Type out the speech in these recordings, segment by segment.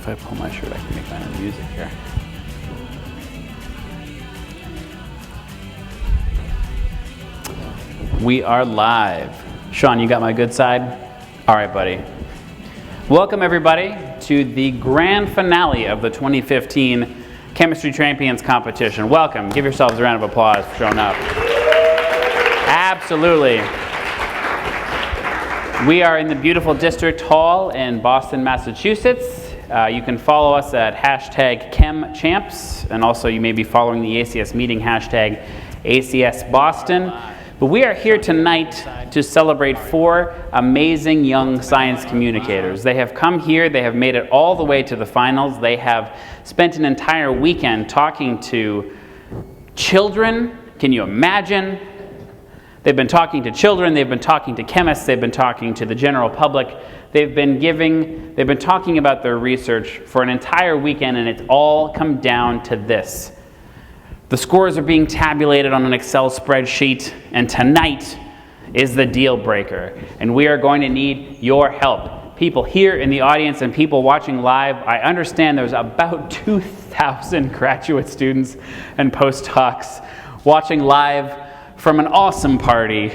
if I pull my shirt, I can make my own music here. We are live. Sean, you got my good side? All right, buddy. Welcome, everybody, to the grand finale of the 2015 Chemistry Champions competition. Welcome. Give yourselves a round of applause for showing up. Absolutely. We are in the beautiful District Hall in Boston, Massachusetts. You can follow us at hashtag ChemChamps, and also you may be following the ACS meeting hashtag ACS Boston. But we are here tonight to celebrate 4 amazing young science communicators. They have come here, they have made it all the way to the finals. They have spent an entire weekend talking to children. Can you imagine? They've been talking to children, they've been talking to chemists, they've been talking to the general public. They've been talking about their research for an entire weekend, and it's all come down to this. The scores are being tabulated on an Excel spreadsheet, and tonight is the deal breaker. And we are going to need your help. People here in the audience and people watching live, I understand there's about 2,000 graduate students and postdocs watching live from an awesome party.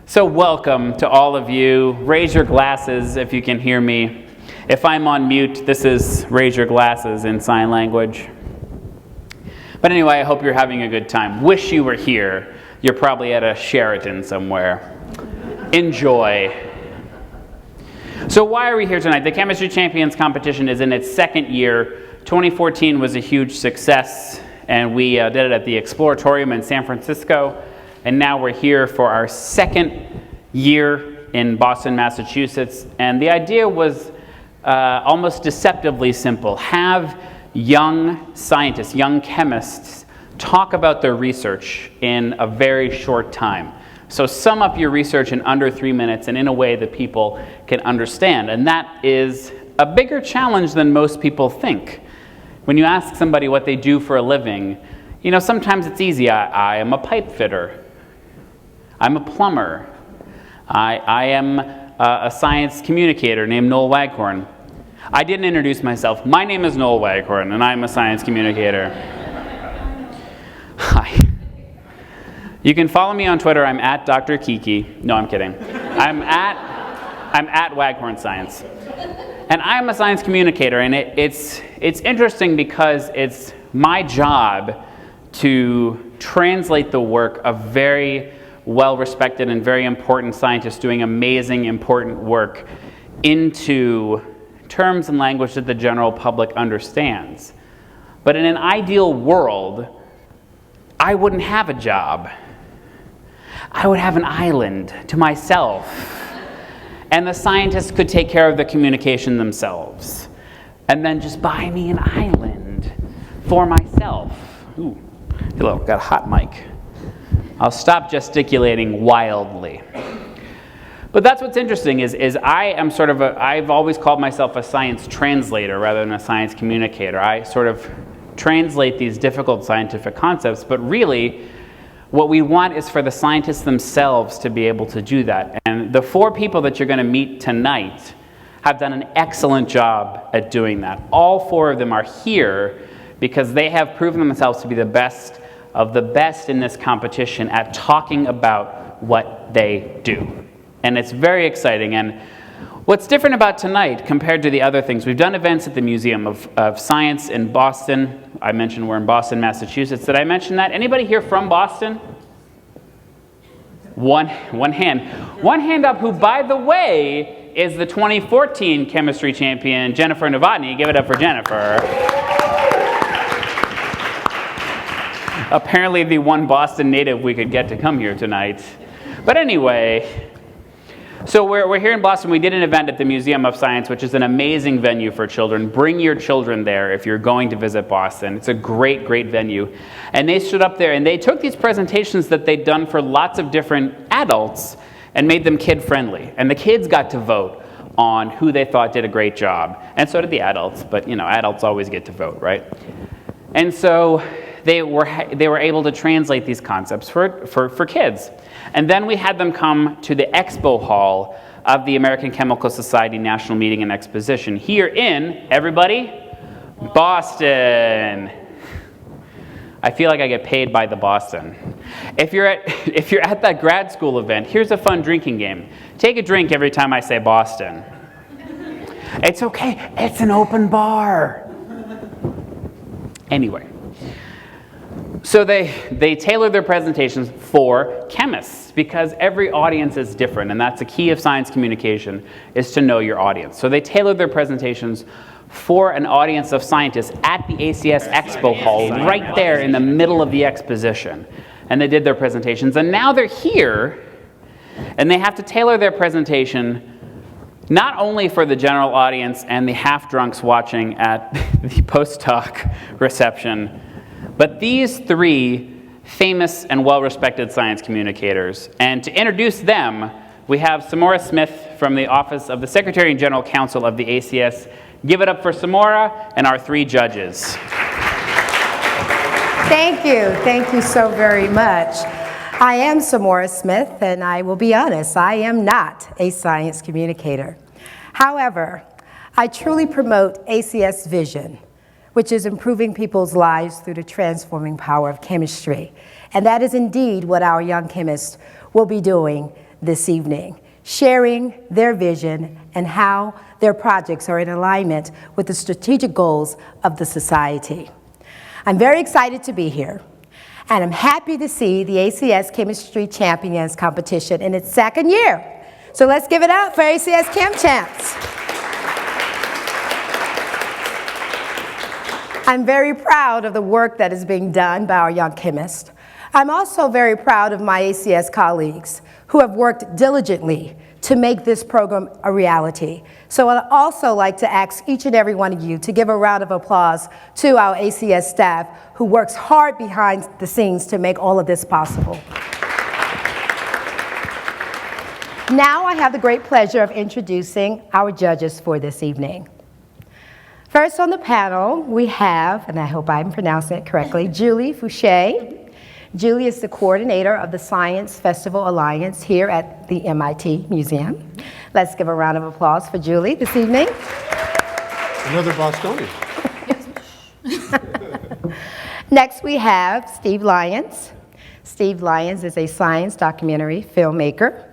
So welcome to all of you. Raise your glasses if you can hear me. If I'm on mute, this is raise your glasses in sign language. But anyway, I hope you're having a good time. Wish you were here. You're probably at a Sheraton somewhere. Enjoy. So why are we here tonight? The Chemistry Champions competition is in its 2nd year. 2014 was a huge success, and we did it at the Exploratorium in San Francisco. And now we're here for our 2nd year in Boston, Massachusetts. And the idea was almost deceptively simple. Have young scientists, young chemists, talk about their research in a very short time. So sum up your research in under 3 minutes and in a way that people can understand. And that is a bigger challenge than most people think. When you ask somebody what they do for a living, you know, sometimes it's easy. I am a pipe fitter. I'm a plumber. I am a science communicator named Noel Waghorn. I didn't introduce myself. My name is Noel Waghorn, and I'm a science communicator. Hi. You can follow me on Twitter. I'm at Dr. Kiki. No, I'm kidding. I'm at Waghorn Science. And I'm a science communicator, and it's interesting because it's my job to translate the work of very well-respected and very important scientists doing amazing, important work into terms and language that the general public understands. But in an ideal world, I wouldn't have a job. I would have an island to myself. And the scientists could take care of the communication themselves. And then just buy me an island for myself. Ooh, hello, got a hot mic. I'll stop gesticulating wildly. But that's what's interesting is I am sort of I've always called myself a science translator rather than a science communicator. I sort of translate these difficult scientific concepts, but really what we want is for the scientists themselves to be able to do that. And the 4 people that you're going to meet tonight have done an excellent job at doing that. All 4 of them are here because they have proven themselves to be the best of the best in this competition at talking about what they do. And it's very exciting. And what's different about tonight compared to the other things, we've done events at the Museum of Science in Boston. I mentioned we're in Boston, Massachusetts. Did I mention that? Anybody here from Boston? One hand. One hand up, who, by the way, is the 2014 chemistry champion, Jennifer Novotny. Give it up for Jennifer. Apparently the one Boston native we could get to come here tonight. But anyway, so we're here in Boston. We did an event at the Museum of Science, which is an amazing venue for children. Bring your children there if you're going to visit Boston. It's a great, great venue. And they stood up there and they took these presentations that they'd done for lots of different adults and made them kid-friendly. And the kids got to vote on who they thought did a great job. And so did the adults, but you know, adults always get to vote, right? And so they were able to translate these concepts for kids. And then we had them come to the expo hall of the American Chemical Society National Meeting and Exposition here in, everybody, Boston. I feel like I get paid by the Boston. If you're at that grad school event, here's a fun drinking game. Take a drink every time I say Boston. It's okay, it's an open bar. Anyway, so they tailor their presentations for chemists because every audience is different, and that's the key of science communication, is to know your audience. So they tailor their presentations for an audience of scientists at the ACS Expo Hall, right there in the middle of the exposition. And they did their presentations, and now they're here, and they have to tailor their presentation not only for the general audience and the half-drunks watching at the post-talk reception, but these three famous and well-respected science communicators. And to introduce them, we have Samora Smith from the Office of the Secretary and General Counsel of the ACS. Give it up for Samora and our three judges. Thank you so very much. I am Samora Smith, and I will be honest, I am not a science communicator. However, I truly promote ACS vision, which is improving people's lives through the transforming power of chemistry. And that is indeed what our young chemists will be doing this evening, sharing their vision and how their projects are in alignment with the strategic goals of the society. I'm very excited to be here, and I'm happy to see the ACS Chemistry Champions competition in its second year. So let's give it up for ACS ChemChamps. I'm very proud of the work that is being done by our young chemists. I'm also very proud of my ACS colleagues who have worked diligently to make this program a reality. So I'd also like to ask each and every one of you to give a round of applause to our ACS staff who works hard behind the scenes to make all of this possible. Now I have the great pleasure of introducing our judges for this evening. First on the panel, we have, and I hope I'm pronouncing it correctly, Julie Fouché. Julie is the coordinator of the Science Festival Alliance here at the MIT Museum. Let's give a round of applause for Julie this evening. Another Bostonian. Next we have Steve Lyons. Steve Lyons is a science documentary filmmaker,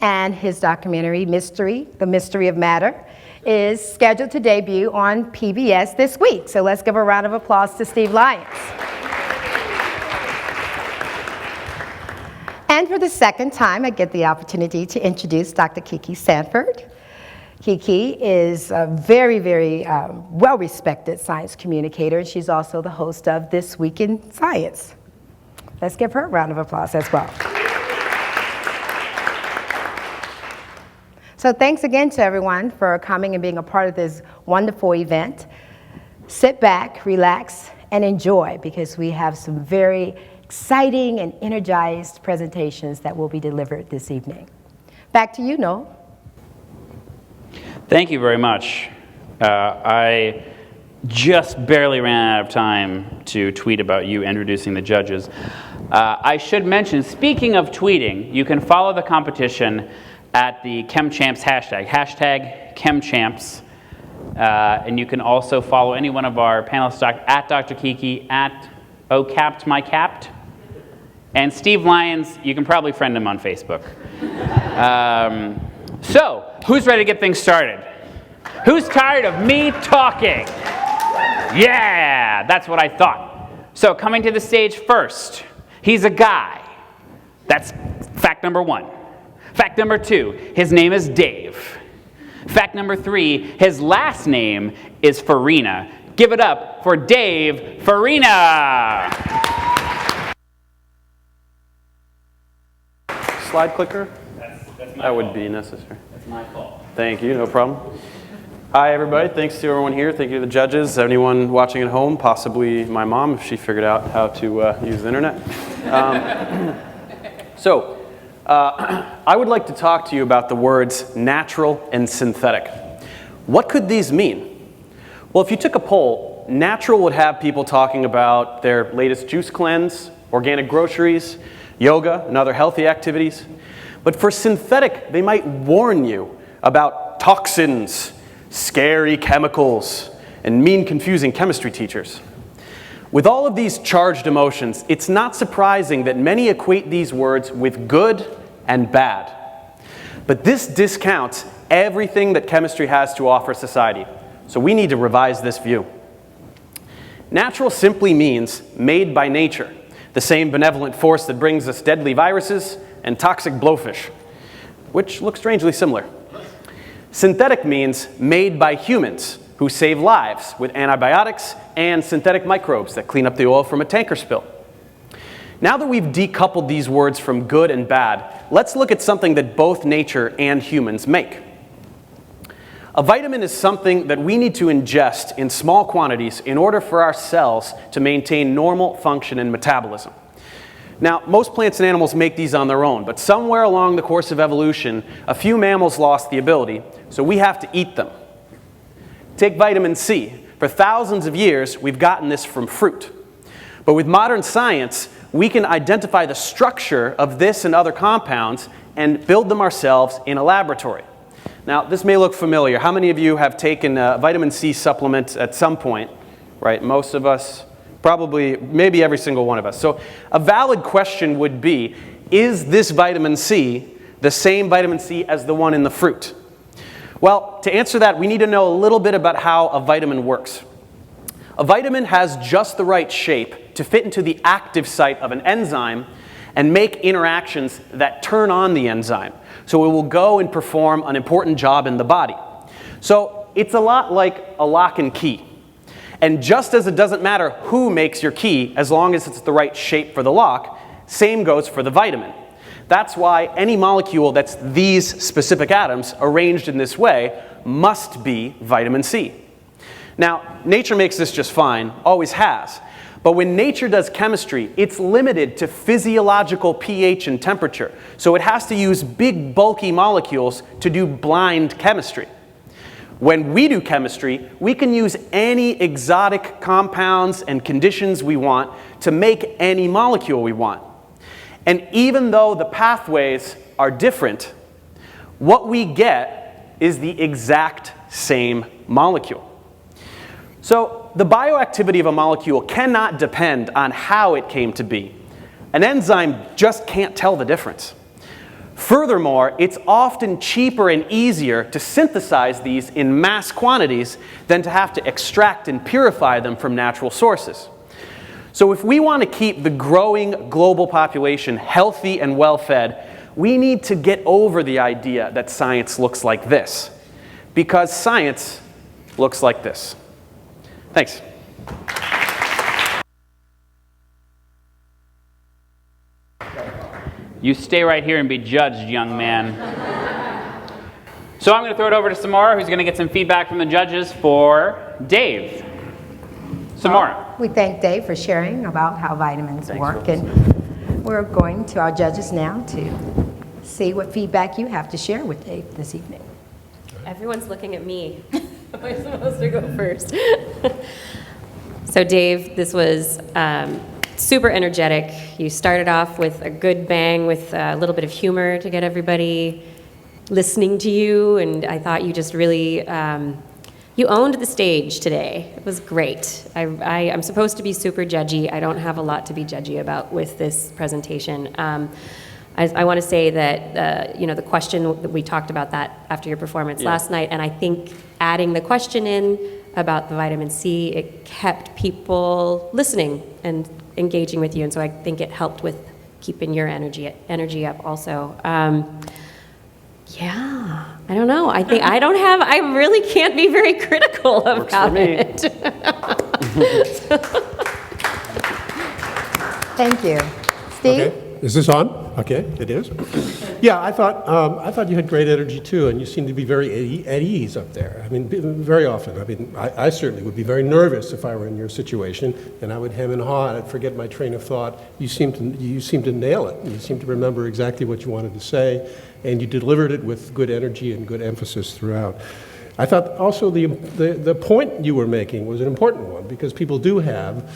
and his documentary, The Mystery of Matter, is scheduled to debut on PBS this week. So let's give a round of applause to Steve Lyons. And for the second time, I get the opportunity to introduce Dr. Kiki Sanford. Kiki is a very, very well-respected science communicator, and she's also the host of This Week in Science. Let's give her a round of applause as well. So thanks again to everyone for coming and being a part of this wonderful event. Sit back, relax, and enjoy, because we have some very exciting and energized presentations that will be delivered this evening. Back to you, Noel. Thank you very much. I just barely ran out of time to tweet about you introducing the judges. I should mention, speaking of tweeting, you can follow the competition at the ChemChamps hashtag ChemChamps. And you can also follow any one of our panelists at Dr. Kiki, at OCaptMyCapt. And Steve Lyons, you can probably friend him on Facebook. So, who's ready to get things started? Who's tired of me talking? Yeah, that's what I thought. So, coming to the stage first, he's a guy. That's fact number one. Fact number two, his name is Dave. Fact number three, his last name is Farina. Give it up for Dave Farina. Slide clicker? That's my That would fault. be necessary. That's my fault. Thank you, no problem. Hi, everybody. Thanks to everyone here. Thank you to the judges. Anyone watching at home, possibly my mom, if she figured out how to use the internet. I would like to talk to you about the words natural and synthetic. What could these mean? Well, if you took a poll, natural would have people talking about their latest juice cleanse, organic groceries, yoga, and other healthy activities. But for synthetic, they might warn you about toxins, scary chemicals, and mean, confusing chemistry teachers. With all of these charged emotions, it's not surprising that many equate these words with good and bad. But this discounts everything that chemistry has to offer society. So we need to revise this view. Natural simply means made by nature, the same benevolent force that brings us deadly viruses and toxic blowfish, which look strangely similar. Synthetic means made by humans who save lives with antibiotics and synthetic microbes that clean up the oil from a tanker spill. Now that we've decoupled these words from good and bad, let's look at something that both nature and humans make. A vitamin is something that we need to ingest in small quantities in order for our cells to maintain normal function and metabolism. Now, most plants and animals make these on their own, but somewhere along the course of evolution, a few mammals lost the ability, so we have to eat them. Take vitamin C. For thousands of years, we've gotten this from fruit. But with modern science, we can identify the structure of this and other compounds and build them ourselves in a laboratory. Now, this may look familiar. How many of you have taken a vitamin C supplement at some point? Right, most of us, probably, maybe every single one of us. So a valid question would be, is this vitamin C the same vitamin C as the one in the fruit? Well, to answer that, we need to know a little bit about how a vitamin works. A vitamin has just the right shape to fit into the active site of an enzyme and make interactions that turn on the enzyme. So it will go and perform an important job in the body. So it's a lot like a lock and key. And just as it doesn't matter who makes your key, as long as it's the right shape for the lock, same goes for the vitamin. That's why any molecule that's these specific atoms arranged in this way must be vitamin C. Now, nature makes this just fine, always has. But when nature does chemistry, it's limited to physiological pH and temperature. So it has to use big, bulky molecules to do blind chemistry. When we do chemistry, we can use any exotic compounds and conditions we want to make any molecule we want. And even though the pathways are different, what we get is the exact same molecule. So the bioactivity of a molecule cannot depend on how it came to be. An enzyme just can't tell the difference. Furthermore, it's often cheaper and easier to synthesize these in mass quantities than to have to extract and purify them from natural sources. So if we want to keep the growing global population healthy and well-fed, we need to get over the idea that science looks like this, because science looks like this. Thanks. You stay right here and be judged, young man. So I'm going to throw it over to Samara, who's going to get some feedback from the judges for Dave. Samara. We thank Dave for sharing about how vitamins work, and we're going to our judges now to see what feedback you have to share with Dave this evening. Everyone's looking at me. Am I supposed to go first? So Dave, this was super energetic. You started off with a good bang with a little bit of humor to get everybody listening to you, and I thought you just really, you owned the stage today. It was great. I'm supposed to be super judgy. I don't have a lot to be judgy about with this presentation. I want to say that, the question, that we talked about that after your performance last night, and I think adding the question in about the vitamin C, it kept people listening and engaging with you, and so I think it helped with keeping your energy up also. Yeah, I don't know. I really can't be very critical about it. Thank you. Steve? Okay. Is this on? Okay, it is. Yeah, I thought you had great energy too, and you seem to be very at ease up there. I mean, very often. I mean, I certainly would be very nervous if I were in your situation, and I would hem and haw, and I'd forget my train of thought. You seem to nail it. You seem to remember exactly what you wanted to say, and you delivered it with good energy and good emphasis throughout. I thought also the point you were making was an important one, because people do have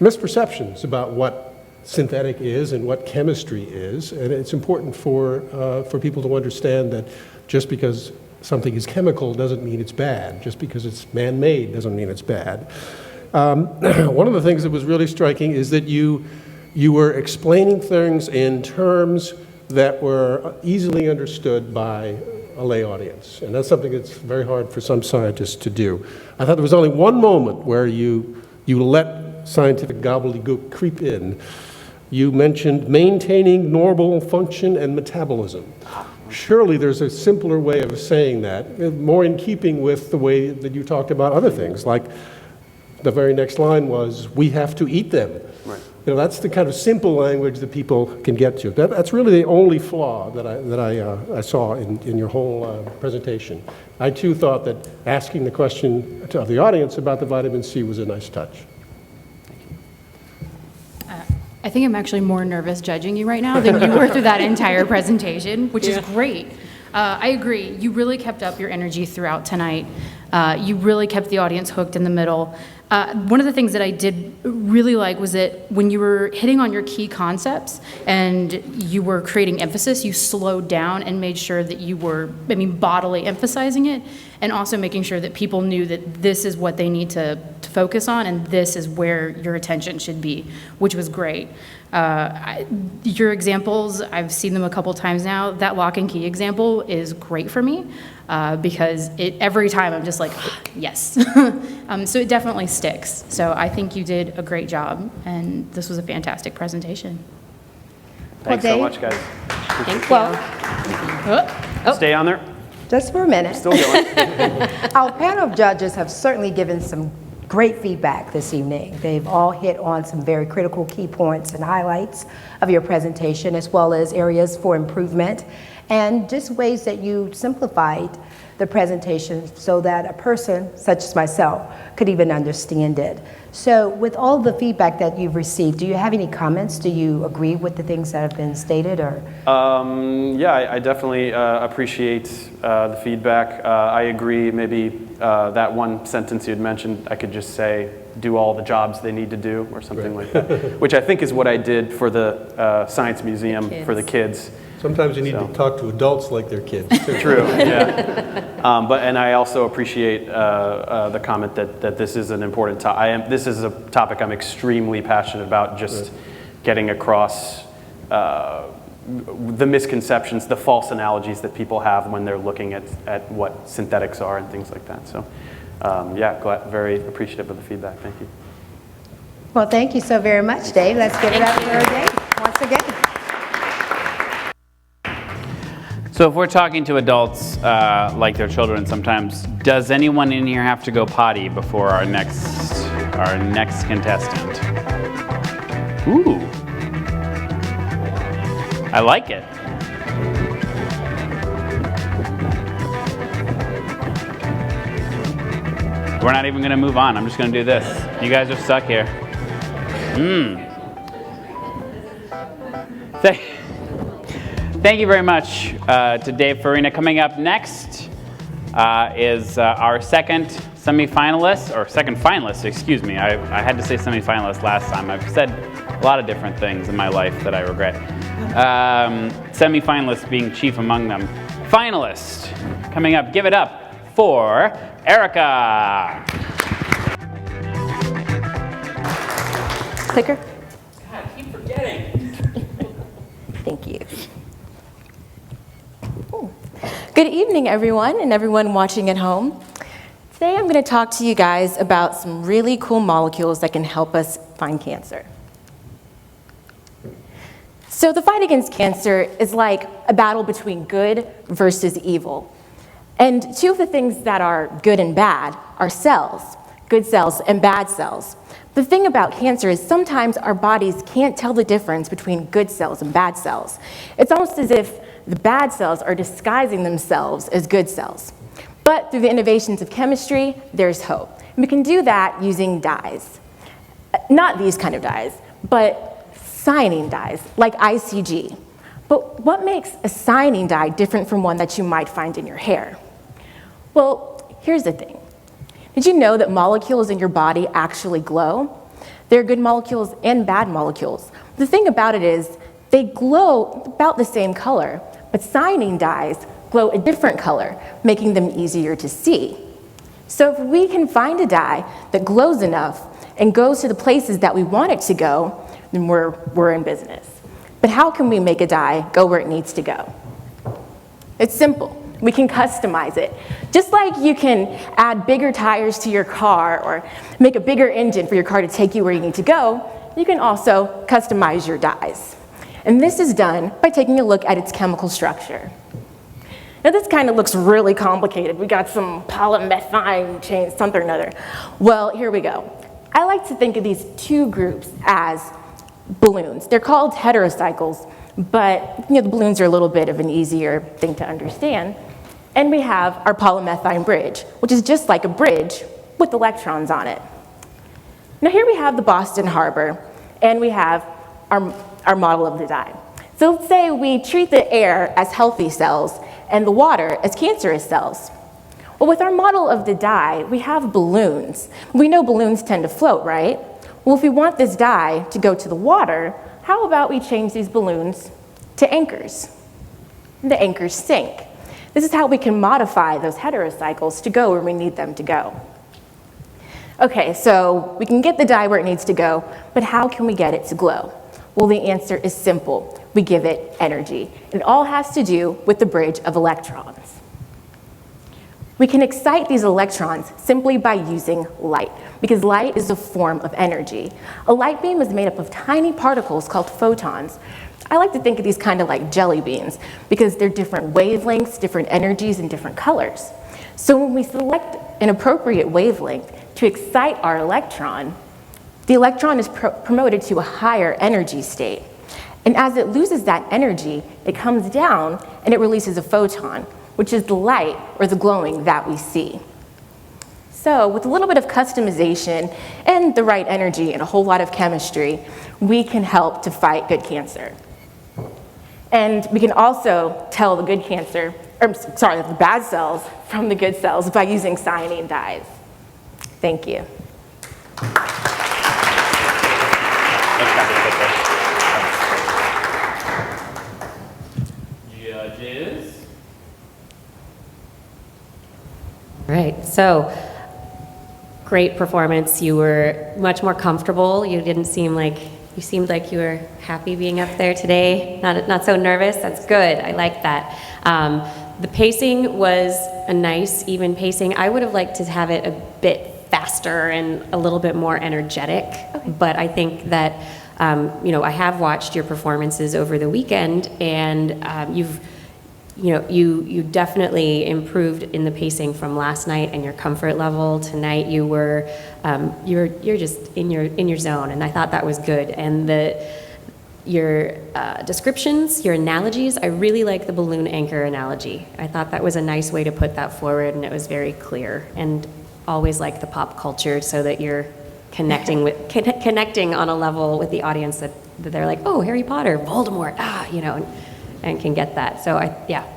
misperceptions about what synthetic is and what chemistry is. And it's important for people to understand that just because something is chemical doesn't mean it's bad. Just because it's man-made doesn't mean it's bad. One of the things that was really striking is that you were explaining things in terms that were easily understood by a lay audience. And that's something that's very hard for some scientists to do. I thought there was only one moment where you let scientific gobbledygook creep in. You mentioned maintaining normal function and metabolism. Surely there's a simpler way of saying that, more in keeping with the way that you talked about other things, like the very next line was, we have to eat them. Right. You know, that's the kind of simple language that people can get to. That's really the only flaw that I saw in your whole presentation. I too thought that asking the question to the audience about the vitamin C was a nice touch. I think I'm actually more nervous judging you right now than you were through that entire presentation, which is great. I agree. You really kept up your energy throughout tonight. You really kept the audience hooked in the middle. One of the things that I did really like was that when you were hitting on your key concepts and you were creating emphasis, you slowed down and made sure that you were, bodily emphasizing it, and also making sure that people knew that this is what they need to focus on and this is where your attention should be, which was great. Your examples, I've seen them a couple times now. That lock and key example is great for me because every time I'm just like, yes. So it definitely sticks. So I think you did a great job, and this was a fantastic presentation. Thanks so much, guys. Thank you. Stay on there. Just for a minute. Still going. Our panel of judges have certainly given some great feedback this evening. They've all hit on some very critical key points and highlights of your presentation, as well as areas for improvement, and just ways that you simplified the presentation so that a person such as myself could even understand it. So with all the feedback that you've received, do you have any comments? Do you agree with the things that have been stated? Or? Yeah, I definitely appreciate the feedback. I agree, maybe that one sentence you had mentioned, I could just say, do all the jobs they need to do, or something like that, which I think is what I did for the Science Museum for the kids. Sometimes you need to talk to adults like they're kids, too. True, yeah. And I also appreciate the comment that this is an important topic. This is a topic I'm extremely passionate about, just getting across the misconceptions, the false analogies that people have when they're looking at what synthetics are and things like that. So, yeah, very appreciative of the feedback. Thank you. Well, thank you so very much, Dave. Let's give it up for Dave once again. So if we're talking to adults like their children sometimes, does anyone in here have to go potty before our next contestant? Ooh. I like it. We're not even going to move on. I'm just going to do this. You guys are stuck here. Thank you very much to Dave, Fina. Coming up next is our second semifinalist, or second finalist, excuse me. I had to say semifinalist last time. I've said a lot of different things in my life that I regret. Semifinalist being chief among them. Finalist, coming up, give it up for Erica. Clicker. God, I keep forgetting. Thank you. Good evening, everyone, and everyone watching at home. Today I'm going to talk to you guys about some really cool molecules that can help us find cancer. So the fight against cancer is like a battle between good versus evil. And two of the things that are good and bad are cells, good cells and bad cells. The thing about cancer is sometimes our bodies can't tell the difference between good cells and bad cells. It's almost as if the bad cells are disguising themselves as good cells. But through the innovations of chemistry, there's hope. And we can do that using dyes. Not these kind of dyes, but cyanine dyes, like ICG. But what makes a cyanine dye different from one that you might find in your hair? Well, here's the thing. Did you know that molecules in your body actually glow? There are good molecules and bad molecules. The thing about it is they glow about the same color, but cyanine dyes glow a different color, making them easier to see. So if we can find a dye that glows enough and goes to the places that we want it to go, then we're in business. But how can we make a dye go where it needs to go? It's simple. We can customize it. Just like you can add bigger tires to your car or make a bigger engine for your car to take you where you need to go, you can also customize your dyes. And this is done by taking a look at its chemical structure. Now this kind of looks really complicated. We got some polymethylene chains, something or another. Well, here we go. I like to think of these two groups as balloons. They're called heterocycles, but the balloons are a little bit of an easier thing to understand. And we have our polymethylene bridge, which is just like a bridge with electrons on it. Now here we have the Boston Harbor, and we have our model of the dye. So let's say we treat the air as healthy cells and the water as cancerous cells. Well, with our model of the dye, we have balloons. We know balloons tend to float, right? Well, if we want this dye to go to the water, how about we change these balloons to anchors? And the anchors sink. This is how we can modify those heterocycles to go where we need them to go. Okay, so we can get the dye where it needs to go, but how can we get it to glow? Well, the answer is simple. We give it energy. It all has to do with the bridge of electrons. We can excite these electrons simply by using light, because light is a form of energy. A light beam is made up of tiny particles called photons. I like to think of these kind of like jelly beans, because they're different wavelengths, different energies, and different colors. So when we select an appropriate wavelength to excite our electron, the electron is promoted to a higher energy state. And as it loses that energy, it comes down and it releases a photon, which is the light or the glowing that we see. So with a little bit of customization and the right energy and a whole lot of chemistry, we can help to fight good cancer. And we can also tell the good cancer, or sorry, the bad cells from the good cells by using cyanine dyes. Thank you. Judges. All right, so great performance. You were much more comfortable. You seemed like you were happy being up there today. Not so nervous. That's good. I like that. The pacing was a nice, even pacing. I would have liked to have it a bit faster and a little bit more energetic. Okay. But I think that I have watched your performances over the weekend, and you definitely improved in the pacing from last night and your comfort level. Tonight you were you're just in your zone, and I thought that was good. And your descriptions, your analogies, I really like the balloon anchor analogy. I thought that was a nice way to put that forward, and it was very clear. And always like the pop culture, so that you're connecting on a level with the audience that they're like, oh, Harry Potter, Voldemort, and can get that. So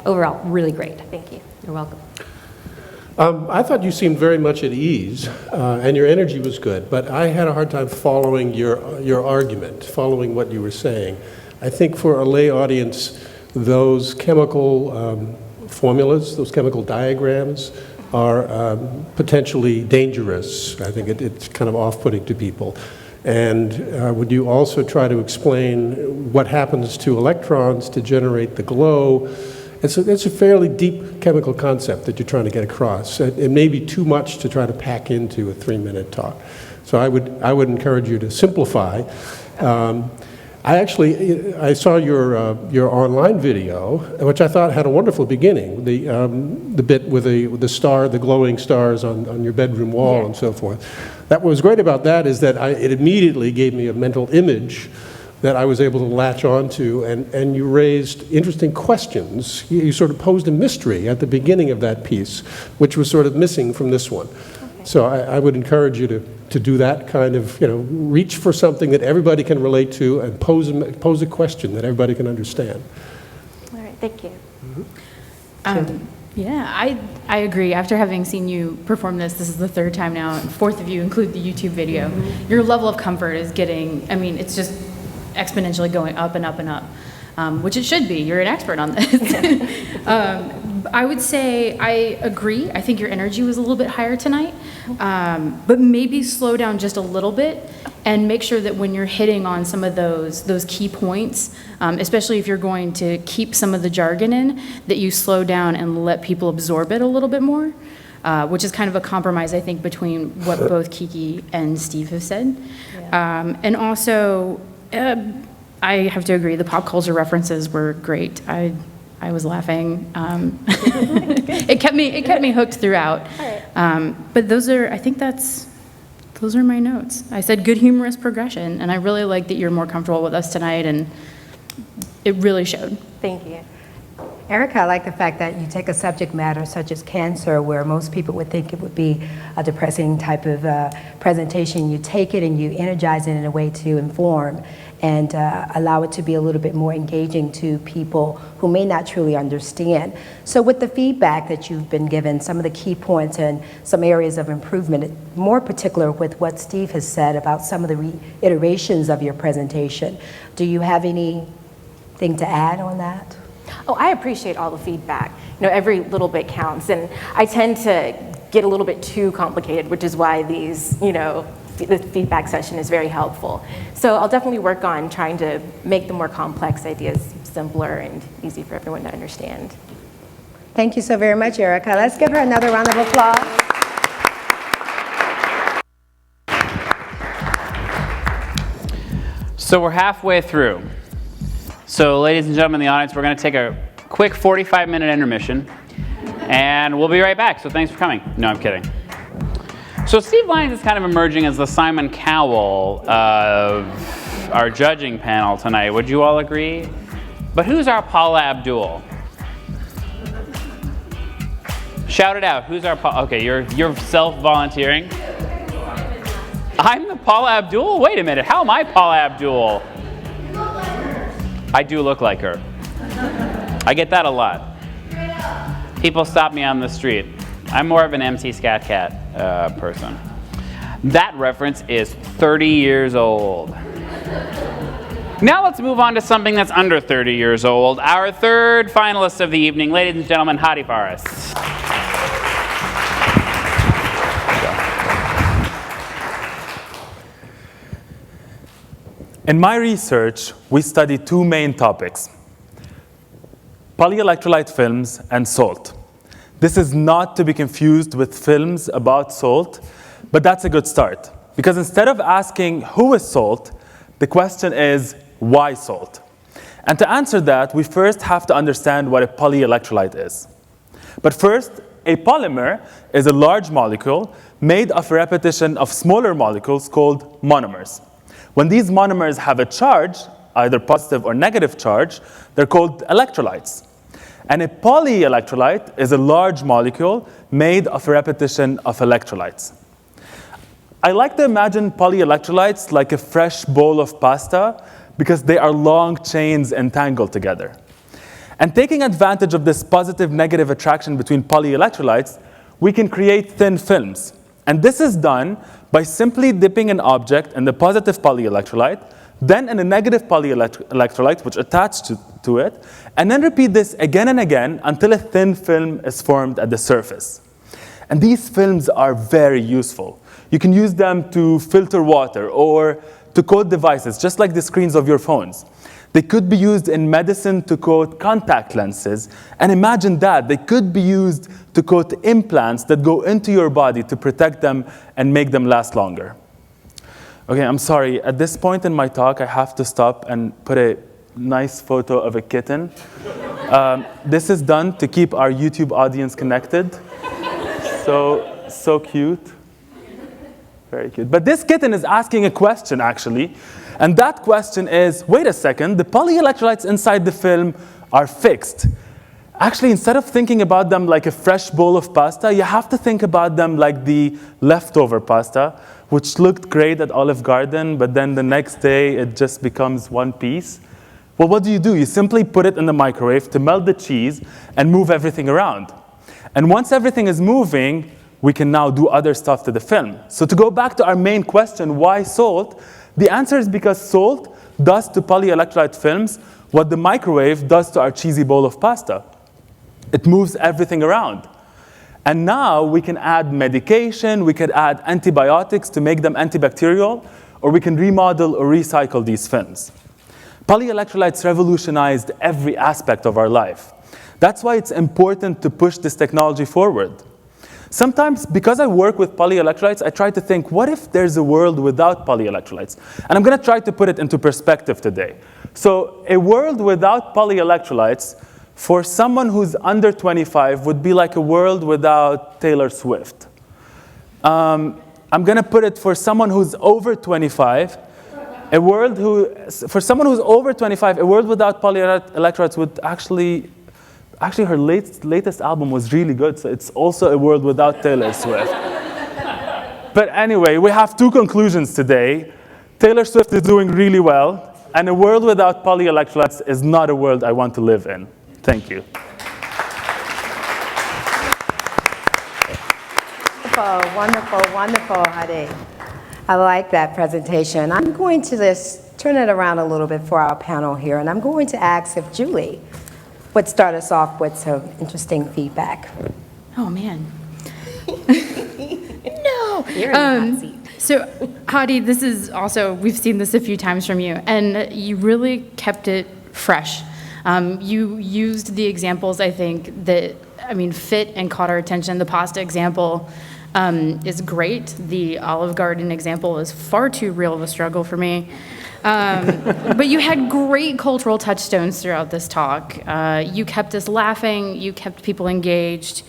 overall, really great. Thank you. You're welcome. I thought you seemed very much at ease, and your energy was good, but I had a hard time following your argument, following what you were saying. I think for a lay audience, those chemical formulas, those chemical diagrams, are potentially dangerous. I think it's kind of off-putting to people. And would you also try to explain what happens to electrons to generate the glow? It's a fairly deep chemical concept that you're trying to get across. It may be too much to try to pack into a 3-minute talk. So I would encourage you to simplify. I saw your online video, which I thought had a wonderful beginning. The bit with the glowing stars on your bedroom wall and so forth. What was great about that is that it immediately gave me a mental image that I was able to latch onto, and you raised interesting questions. You sort of posed a mystery at the beginning of that piece, which was sort of missing from this one. Okay. So I would encourage you to do that kind of, reach for something that everybody can relate to and pose a question that everybody can understand. All right, thank you. Mm-hmm. Yeah, I agree. After having seen you perform this is the 3rd time now, and 4th of you include the YouTube video. Mm-hmm. Your level of comfort is getting, it's just exponentially going up and up and up, which it should be. You're an expert on this. I would say I agree. I think your energy was a little bit higher tonight, but maybe slow down just a little bit and make sure that when you're hitting on some of those key points, especially if you're going to keep some of the jargon in, that you slow down and let people absorb it a little bit more, which is kind of a compromise, I think, between what both Kiki and Steve have said. Yeah. And also, I have to agree, the pop culture references were great. I was laughing. It kept me hooked throughout. But those are my notes. I said good humorous progression, and I really like that you're more comfortable with us tonight, and it really showed. Thank you. Erica, I like the fact that you take a subject matter such as cancer, where most people would think it would be a depressing type of presentation. You take it and you energize it in a way to inform and allow it to be a little bit more engaging to people who may not truly understand. So with the feedback that you've been given, some of the key points and some areas of improvement, more particular with what Steve has said about some of the reiterations of your presentation, do you have anything to add on that? Oh, I appreciate all the feedback. Every little bit counts, and I tend to get a little bit too complicated, which is why the feedback session is very helpful. So I'll definitely work on trying to make the more complex ideas simpler and easy for everyone to understand. Thank you so very much, Erica. Let's give her another round of applause. So we're halfway through. So ladies and gentlemen in the audience, we're going to take a quick 45-minute intermission, and we'll be right back. So thanks for coming. No, I'm kidding. So Steve Lyons is kind of emerging as the Simon Cowell of our judging panel tonight. Would you all agree? But who's our Paula Abdul? Shout it out. Who's our Paula? Okay, you're self-volunteering. I'm the Paula Abdul? Wait a minute. How am I Paula Abdul? I do look like her. I get that a lot. People stop me on the street. I'm more of an MC Scat Cat person. That reference is 30 years old. Now let's move on to something that's under 30 years old. Our third finalist of the evening, ladies and gentlemen, Hottie Paris. In my research, we study two main topics: polyelectrolyte films and salt. This is not to be confused with films about salt, but that's a good start. Because instead of asking who is salt, the question is why salt? And to answer that, we first have to understand what a polyelectrolyte is. But first, a polymer is a large molecule made of a repetition of smaller molecules called monomers. When these monomers have a charge, either positive or negative charge, they're called electrolytes. And a polyelectrolyte is a large molecule made of a repetition of electrolytes. I like to imagine polyelectrolytes like a fresh bowl of pasta because they are long chains entangled together. And taking advantage of this positive-negative attraction between polyelectrolytes, we can create thin films. And this is done by simply dipping an object in the positive polyelectrolyte, then in a negative polyelectrolyte, which attached to it, and then repeat this again and again until a thin film is formed at the surface. And these films are very useful. You can use them to filter water or to coat devices, just like the screens of your phones. They could be used in medicine to coat contact lenses. And imagine that, they could be used to coat implants that go into your body to protect them and make them last longer. Okay, I'm sorry. At this point in my talk, I have to stop and put a nice photo of a kitten. This is done to keep our YouTube audience connected. So cute. Very cute. But this kitten is asking a question, actually. And that question is, wait a second, the polyelectrolytes inside the film are fixed. Actually, instead of thinking about them like a fresh bowl of pasta, you have to think about them like the leftover pasta, which looked great at Olive Garden, but then the next day it just becomes one piece. Well, what do? You simply put it in the microwave to melt the cheese and move everything around. And once everything is moving, we can now do other stuff to the film. So to go back to our main question, why salt? The answer is because salt does to polyelectrolyte films what the microwave does to our cheesy bowl of pasta. It moves everything around. And now we can add medication, we can add antibiotics to make them antibacterial, or we can remodel or recycle these films. Polyelectrolytes revolutionized every aspect of our life. That's why it's important to push this technology forward. Sometimes, because I work with polyelectrolytes, I try to think, what if there's a world without polyelectrolytes? And I'm going to try to put it into perspective today. So a world without polyelectrolytes, for someone who's under 25, would be like a world without Taylor Swift. I'm going to put it for someone who's over 25, for someone who's over 25, a world without polyelectrolytes would actually her latest album was really good, so it's also a world without Taylor Swift. But anyway, we have two conclusions today. Taylor Swift is doing really well, and a world without polyelectrolytes is not a world I want to live in. Thank you. Wonderful, wonderful, Hottie. I like that presentation. I'm going to just turn it around a little bit for our panel here, and I'm going to ask if Julie would start us off with some interesting feedback. Oh, man. No. You're in the hot seat. So, Hottie, this is also, we've seen this a few times from you, and you really kept it fresh. You used the examples, I think, that, fit and caught our attention. The pasta example is great. The Olive Garden example is far too real of a struggle for me. But you had great cultural touchstones throughout this talk. You kept us laughing. You kept people engaged.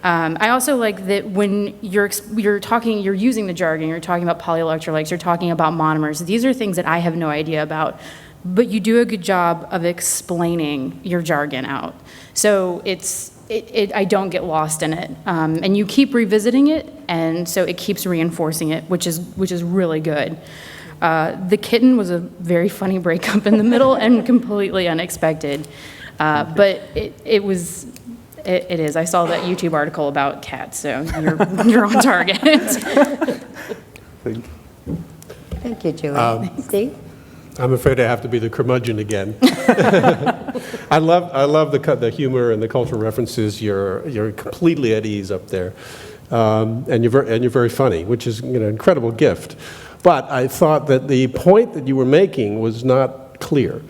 I also like that when you're using the jargon, you're talking about polyelectrolytes, you're talking about monomers. These are things that I have no idea about, but you do a good job of explaining your jargon out. So I don't get lost in it. And you keep revisiting it, and so it keeps reinforcing it, which is really good. The kitten was a very funny breakup in the middle and completely unexpected. But it is. I saw that YouTube article about cats, so you're on target. Thank you, Julie. Steve? I'm afraid I have to be the curmudgeon again. I love the humor and the cultural references. You're completely at ease up there, and you're very funny, which is an incredible gift. But I thought that the point that you were making was not clear,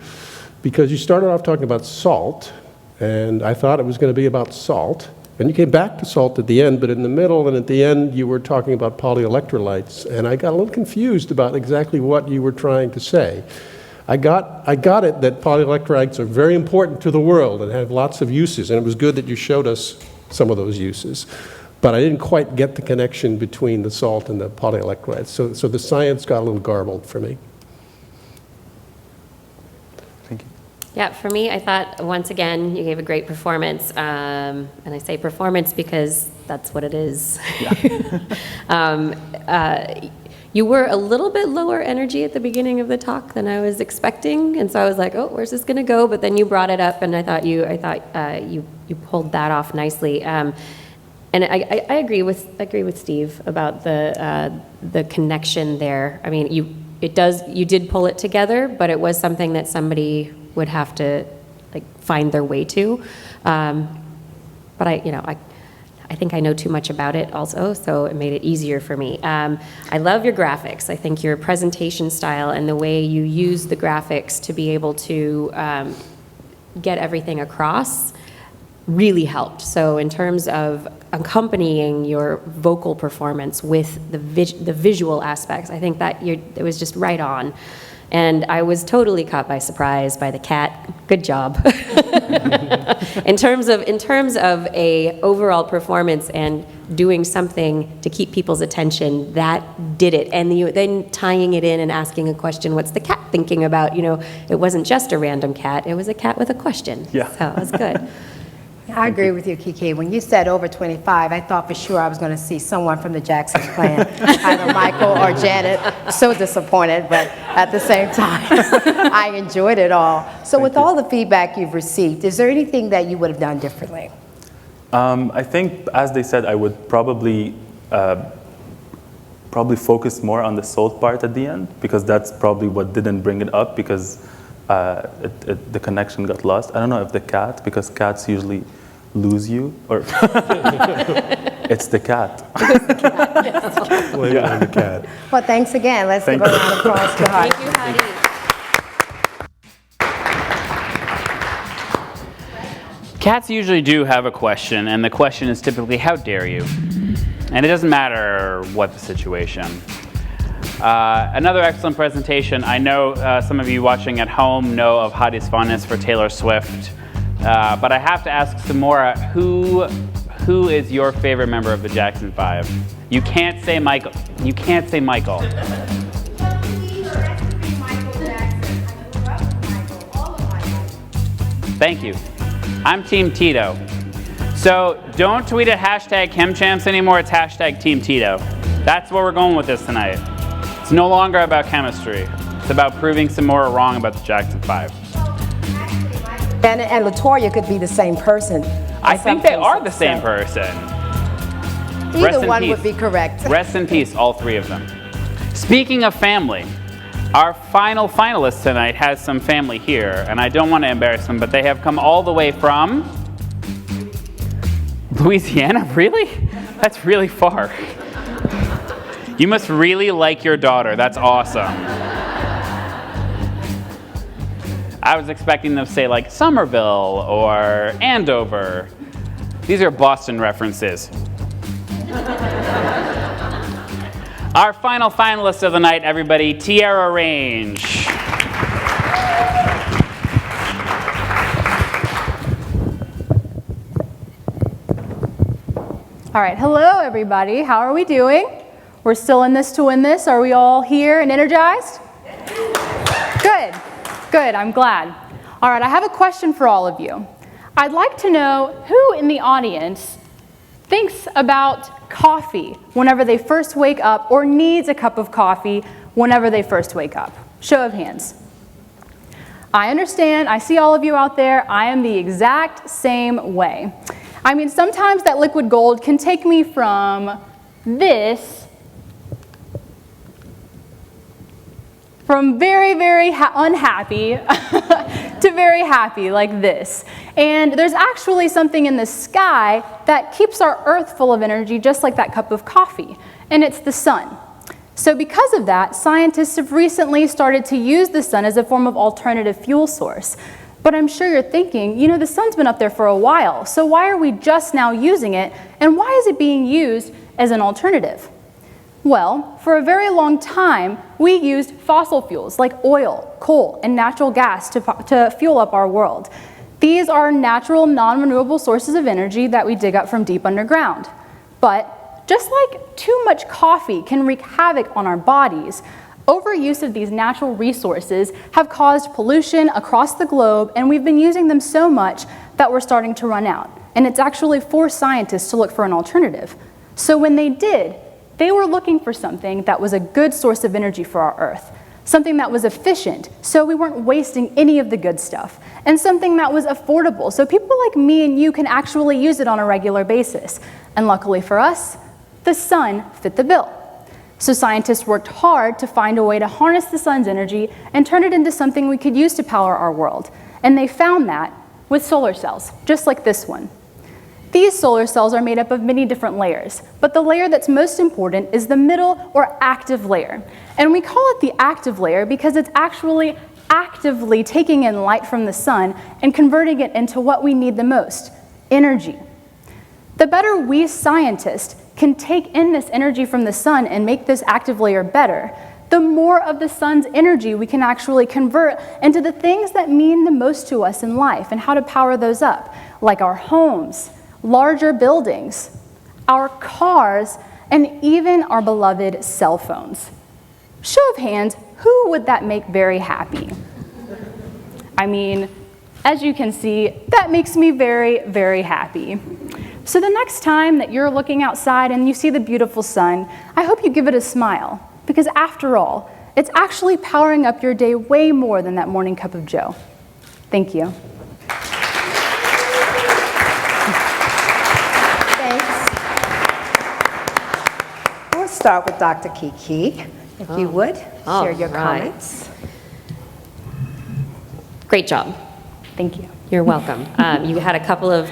because you started off talking about salt, and I thought it was going to be about salt, and you came back to salt at the end, but in the middle and at the end you were talking about polyelectrolytes, and I got a little confused about exactly what you were trying to say. I got it that polyelectrolytes are very important to the world and have lots of uses, and it was good that you showed us some of those uses. But I didn't quite get the connection between the salt and the polyelectrolytes. So the science got a little garbled for me. Thank you. Yeah, for me, I thought, once again, you gave a great performance. And I say performance because that's what it is. Yeah. You were a little bit lower energy at the beginning of the talk than I was expecting. And so I was like, oh, where's this going to go? But then you brought it up, and I thought you pulled that off nicely. And I agree with Steve about the connection there. I mean, you did pull it together, but it was something that somebody would have to find their way to. But I think I know too much about it also, so it made it easier for me. I love your graphics. I think your presentation style and the way you use the graphics to be able to get everything across really helped. So in terms of accompanying your vocal performance with the visual aspects, I think that it was just right on. And I was totally caught by surprise by the cat. Good job. In terms of a overall performance and doing something to keep people's attention, that did it. And then tying it in and asking a question, what's the cat thinking about? It wasn't just a random cat, it was a cat with a question. Yeah. So it was good. I agree with you, Kiki. When you said over 25, I thought for sure I was going to see someone from the Jackson clan, either Michael or Janet. So disappointed, but at the same time, I enjoyed it all. So with all the feedback you've received, is there anything that you would have done differently? I think, as they said, I would probably probably focus more on the salt part at the end, because that's probably what didn't bring it up, because the connection got lost. I don't know if the cat, because cats usually lose you, or it's the cat. Blame it on the cat. Well, thanks again. Let's give a round of applause to Hottie. Thank you, Hottie. Cats usually do have a question, and the question is typically, how dare you? And it doesn't matter what the situation. Another excellent presentation. I know some of you watching at home know of Hottie's fondness for Taylor Swift, but I have to ask Samora, who is your favorite member of the Jackson 5? You can't say Michael. You can't say Michael. Thank you. I'm Team Tito. So don't tweet at hashtag ChemChamps anymore, it's hashtag Team Tito. That's where we're going with this tonight. It's no longer about chemistry. It's about proving Samora wrong about the Jackson 5. And LaToya could be the same person. I think they are the same person. Rest Either in one peace. would be correct. Rest in peace, all three of them. Speaking of family, our final finalist tonight has some family here, and I don't want to embarrass them, but they have come all the way from Louisiana. Really? That's really far. You must really like your daughter. That's awesome. I was expecting them to say like Somerville or Andover. These are Boston references. Our final finalist of the night, everybody, Tiierra Range. All right, hello everybody. How are we doing? We're still in this to win this. Are we all here and energized? Good, good, I'm glad. All right, I have a question for all of you. I'd like to know who in the audience thinks about coffee whenever they first wake up, or needs a cup of coffee whenever they first wake up. Show of hands. I understand, I see all of you out there, I am the exact same way. I mean, sometimes that liquid gold can take me from this, from very, very unhappy to very happy, like this. And there's actually something in the sky that keeps our Earth full of energy, just like that cup of coffee, and it's the sun. So because of that, scientists have recently started to use the sun as a form of alternative fuel source. But I'm sure you're thinking, you know, the sun's been up there for a while, so why are we just now using it, and why is it being used as an alternative? Well, for a very long time, we used fossil fuels like oil, coal, and natural gas to fuel up our world. These are natural, non-renewable sources of energy that we dig up from deep underground. But just like too much coffee can wreak havoc on our bodies, overuse of these natural resources have caused pollution across the globe, and we've been using them so much that we're starting to run out. And it's actually forced scientists to look for an alternative. So when they did, they were looking for something that was a good source of energy for our Earth, something that was efficient, so we weren't wasting any of the good stuff, and something that was affordable, so people like me and you can actually use it on a regular basis. And luckily for us, the sun fit the bill. So scientists worked hard to find a way to harness the sun's energy and turn it into something we could use to power our world. And they found that with solar cells, just like this one. These solar cells are made up of many different layers, but the layer that's most important is the middle or active layer. And we call it the active layer because it's actually actively taking in light from the sun and converting it into what we need the most, energy. The better we scientists can take in this energy from the sun and make this active layer better, the more of the sun's energy we can actually convert into the things that mean the most to us in life and how to power those up, like our homes, larger buildings, our cars, and even our beloved cell phones. Show of hands, who would that make very happy? I mean, as you can see, that makes me very, very happy. So the next time that you're looking outside and you see the beautiful sun, I hope you give it a smile, because after all, it's actually powering up your day way more than that morning cup of joe. Thank you. start with Dr. Kiki, if you would, share your right. comments. Great job. Thank you. You're welcome. You had a couple of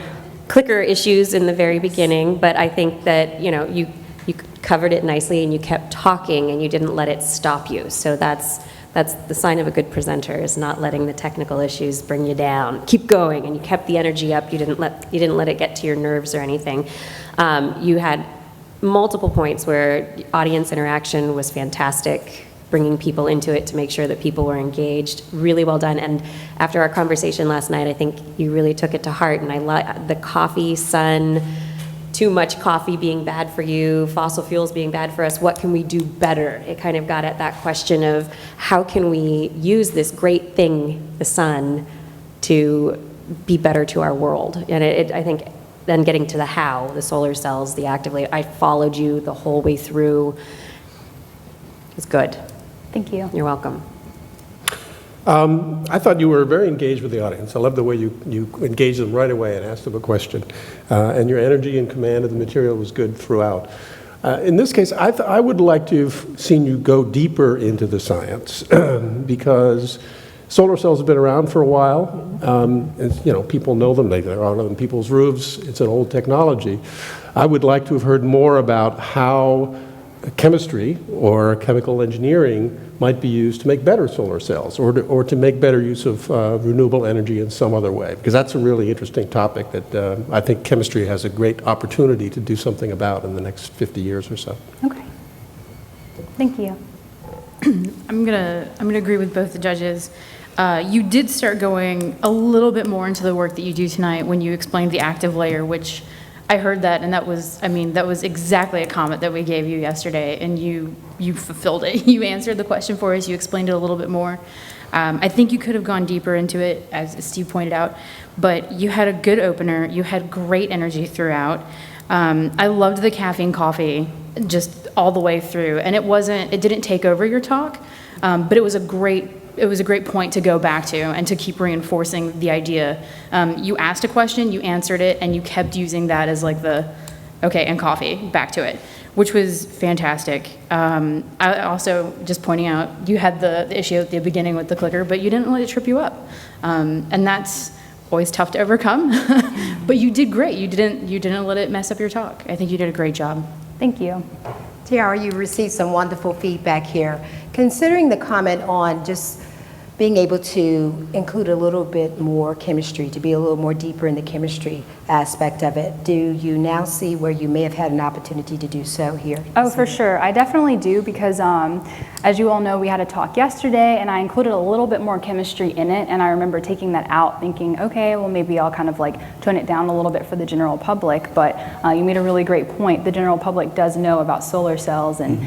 clicker issues in the very beginning, but I think that, you covered it nicely and you kept talking and you didn't let it stop you. So that's the sign of a good presenter, is not letting the technical issues bring you down. Keep going, and you kept the energy up. You didn't let it get to your nerves or anything. You had multiple points where audience interaction was fantastic, bringing people into it to make sure that people were engaged. Really well done. And after our conversation last night, I think you really took it to heart. And I like the coffee, sun, too much coffee being bad for you, fossil fuels being bad for us. What can we do better? It kind of got at that question of how can we use this great thing, the sun, to be better to our world? And I think then getting to the how, the solar cells, the actively, I followed you the whole way through. It's good. Thank you. You're welcome. I thought you were very engaged with the audience. I love the way you engaged them right away and asked them a question. And your energy and command of the material was good throughout. In this case, I would like to have seen you go deeper into the science because solar cells have been around for a while. And, people know them. They're on people's roofs. It's an old technology. I would like to have heard more about how chemistry or chemical engineering might be used to make better solar cells or to make better use of renewable energy in some other way, because that's a really interesting topic that I think chemistry has a great opportunity to do something about in the next 50 years or so. Okay. Thank you. I'm gonna agree with both the judges. You did start going a little bit more into the work that you do tonight when you explained the active layer, which I heard that, and that was exactly a comment that we gave you yesterday, and you fulfilled it. You answered the question for us. You explained it a little bit more. I think you could have gone deeper into it, as Steve pointed out, but you had a good opener. You had great energy throughout. I loved the caffeine coffee just all the way through, and it didn't take over your talk, but it was a great point to go back to and to keep reinforcing the idea. You asked a question, you answered it, and you kept using that as like and coffee, back to it, which was fantastic. I also, just pointing out, you had the issue at the beginning with the clicker, but you didn't let it trip you up. And that's always tough to overcome, but you did great. You didn't let it mess up your talk. I think you did a great job. Thank you. Tiierra, you received some wonderful feedback here. Considering the comment on just being able to include a little bit more chemistry, to be a little more deeper in the chemistry aspect of it, do you now see where you may have had an opportunity to do so here? Oh, for sure. I definitely do, because as you all know, we had a talk yesterday and I included a little bit more chemistry in it, and I remember taking that out thinking, okay, well maybe I'll kind of like tone it down a little bit for the general public, but you made a really great point. The general public does know about solar cells, and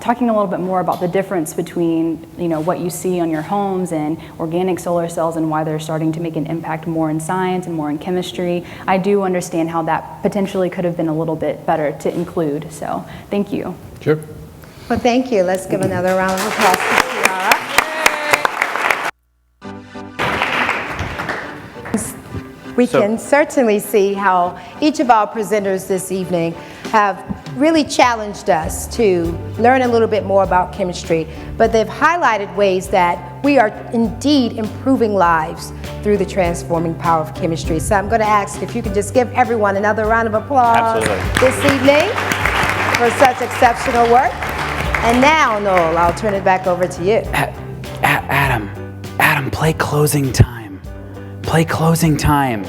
talking a little bit more about the difference between what you see on your homes and organic solar cells and why they're starting to make an impact more in science and more in chemistry. I do understand how that potentially could have been a little bit better to include, so thank you. Sure. Well, thank you. Let's give another round of applause to Tiierra. We can certainly see how each of our presenters this evening have really challenged us to learn a little bit more about chemistry, but they've highlighted ways that we are indeed improving lives through the transforming power of chemistry. So I'm going to ask if you could just give everyone another round of applause this evening for such exceptional work. And now, Noel, I'll turn it back over to you. Adam, play closing time. Play closing time.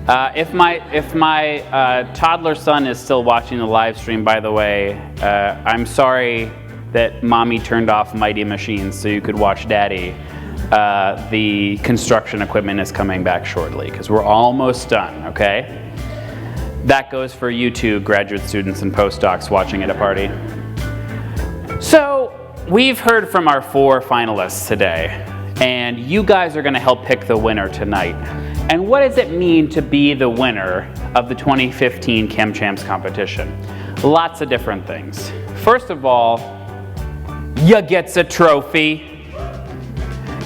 If my toddler son is still watching the live stream, by the way, I'm sorry that Mommy turned off Mighty Machines so you could watch Daddy. The construction equipment is coming back shortly because we're almost done, okay? That goes for you two graduate students and postdocs watching at a party. So we've heard from our 4 finalists today, and you guys are going to help pick the winner tonight. And what does it mean to be the winner of the 2015 ChemChamps competition? Lots of different things. First of all, you gets a trophy.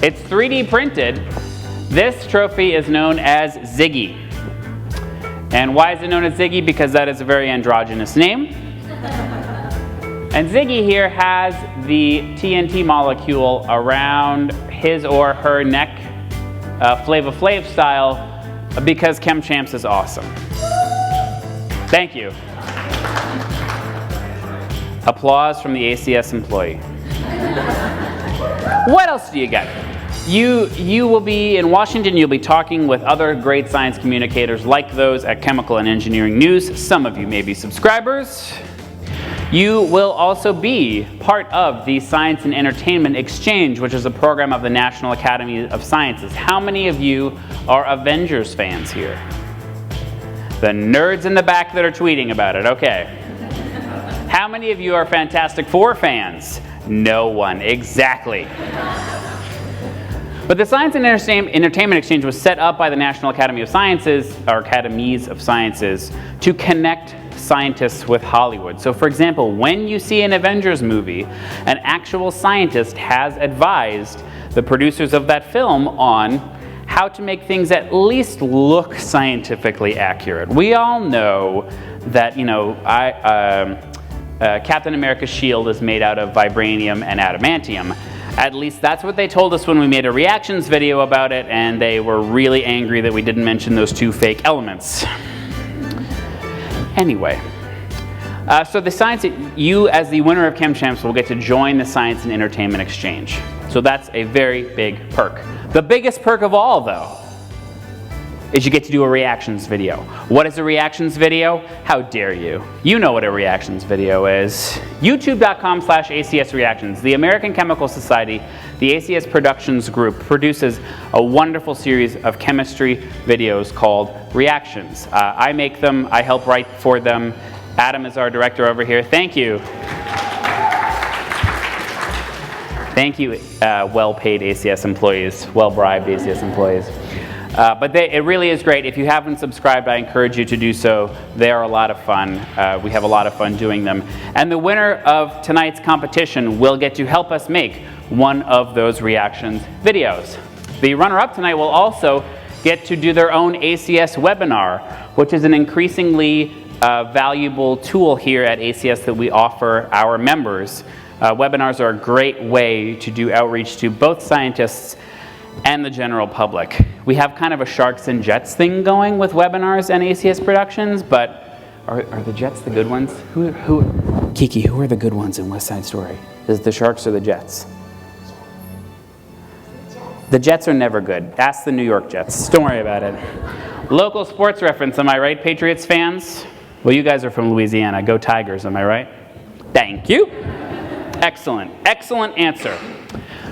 It's 3D printed. This trophy is known as Ziggy. And why is it known as Ziggy? Because that is a very androgynous name. And Ziggy here has the TNT molecule around his or her neck, Flava Flav style, because ChemChamps is awesome. Thank you. Applause from the ACS employee. What else do you get? You will be in Washington, you'll be talking with other great science communicators like those at Chemical and Engineering News. Some of you may be subscribers. You will also be part of the Science and Entertainment Exchange, which is a program of the National Academy of Sciences. How many of you are Avengers fans here? The nerds in the back that are tweeting about it, okay. How many of you are Fantastic Four fans? No one, exactly. But the Science and Entertainment Exchange was set up by the National Academy of Sciences, or Academies of Sciences, to connect scientists with Hollywood. So for example, when you see an Avengers movie, an actual scientist has advised the producers of that film on how to make things at least look scientifically accurate. We all know that, you know, Captain America's shield is made out of vibranium and adamantium. At least that's what they told us when we made a reactions video about it, and they were really angry that we didn't mention those two fake elements. Anyway, so the science, you as the winner of ChemChamps will get to join the Science and Entertainment Exchange. So that's a very big perk. The biggest perk of all, though, is you get to do a reactions video. What is a reactions video? How dare you? You know what a reactions video is. YouTube.com/ACS Reactions. The American Chemical Society, the ACS Productions Group, produces a wonderful series of chemistry videos called Reactions. I make them, I help write for them. Adam is our director over here. Thank you. Thank you, well-paid ACS employees, well-bribed ACS employees. But it really is great. If you haven't subscribed, I encourage you to do so. They are a lot of fun. We have a lot of fun doing them. And the winner of tonight's competition will get to help us make one of those reactions videos. The runner-up tonight will also get to do their own ACS webinar, which is an increasingly valuable tool here at ACS that we offer our members. Webinars are a great way to do outreach to both scientists and the general public. We have kind of a sharks and jets thing going with webinars and ACS productions, but are the jets the good ones? Kiki, who are the good ones in West Side Story? Is it the sharks or the jets? The jets are never good. Ask the New York Jets. Don't worry about it. Local sports reference, am I right, Patriots fans? Well, you guys are from Louisiana. Go Tigers, am I right? Thank you. Excellent, excellent answer.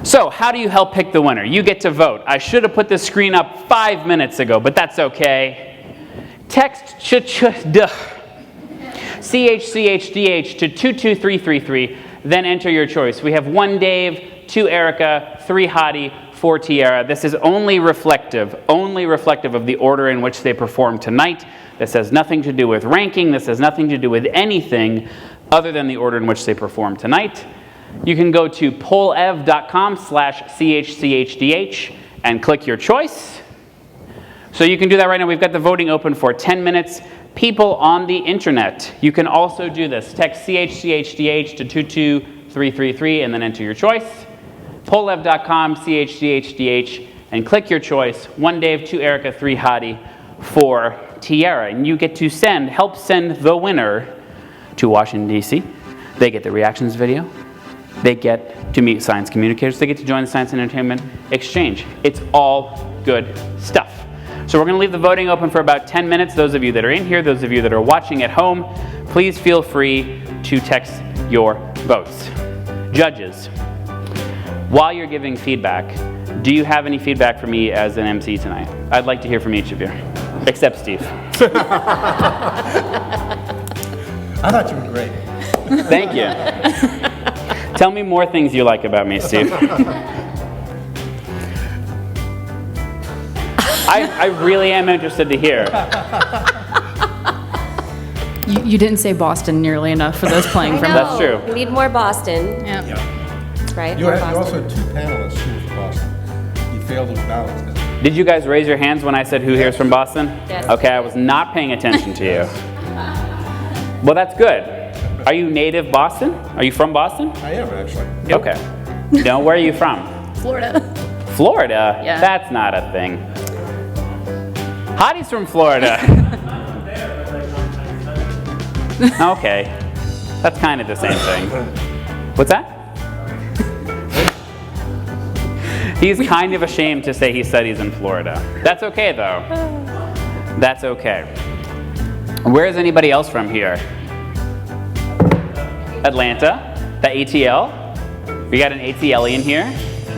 So, how do you help pick the winner? You get to vote. I should have put this screen up 5 minutes ago, but that's okay. Text CHCHDH to 22333, then enter your choice. We have 1 Dave, 2 Erica, 3 Hottie, 4 Tiierra. This is only reflective of the order in which they performed tonight. This has nothing to do with ranking. This has nothing to do with anything other than the order in which they performed tonight. You can go to polev.com/CHCHDH and click your choice. So you can do that right now. We've got the voting open for 10 minutes. People on the internet, you can also do this. Text CHCHDH to 22333 and then enter your choice. polev.com/CHCHDH and click your choice. 1 Dave, 2 Erica, 3 Hottie, 4 Tiierra. And you get to help send the winner to Washington, D.C. They get the reactions video. They get to meet science communicators. They get to join the Science and Entertainment Exchange. It's all good stuff. So we're going to leave the voting open for about 10 minutes. Those of you that are in here, those of you that are watching at home, please feel free to text your votes. Judges, while you're giving feedback, do you have any feedback for me as an MC tonight? I'd like to hear from each of you, except Steve. I thought you were great. Thank you. Tell me more things you like about me, Steve. I really am interested to hear. You didn't say Boston nearly enough for those playing from. That's true. We need more Boston. Yeah. Right? You More also Boston. had 2 panelists who were from Boston. You failed to balance that. Did you guys raise your hands when I said who here's from Boston? Yes. Okay, I was not paying attention to you. Well, that's good. Are you native Boston? Are you from Boston? I am, actually. Okay. No, where are you from? Florida. Florida? Yeah. That's not a thing. Hottie's from Florida. Okay. That's kind of the same thing. What's that? He's kind of ashamed to say he studies in Florida. That's okay, though. That's okay. Where is anybody else from here? Atlanta, the ATL. We got an ATLian here.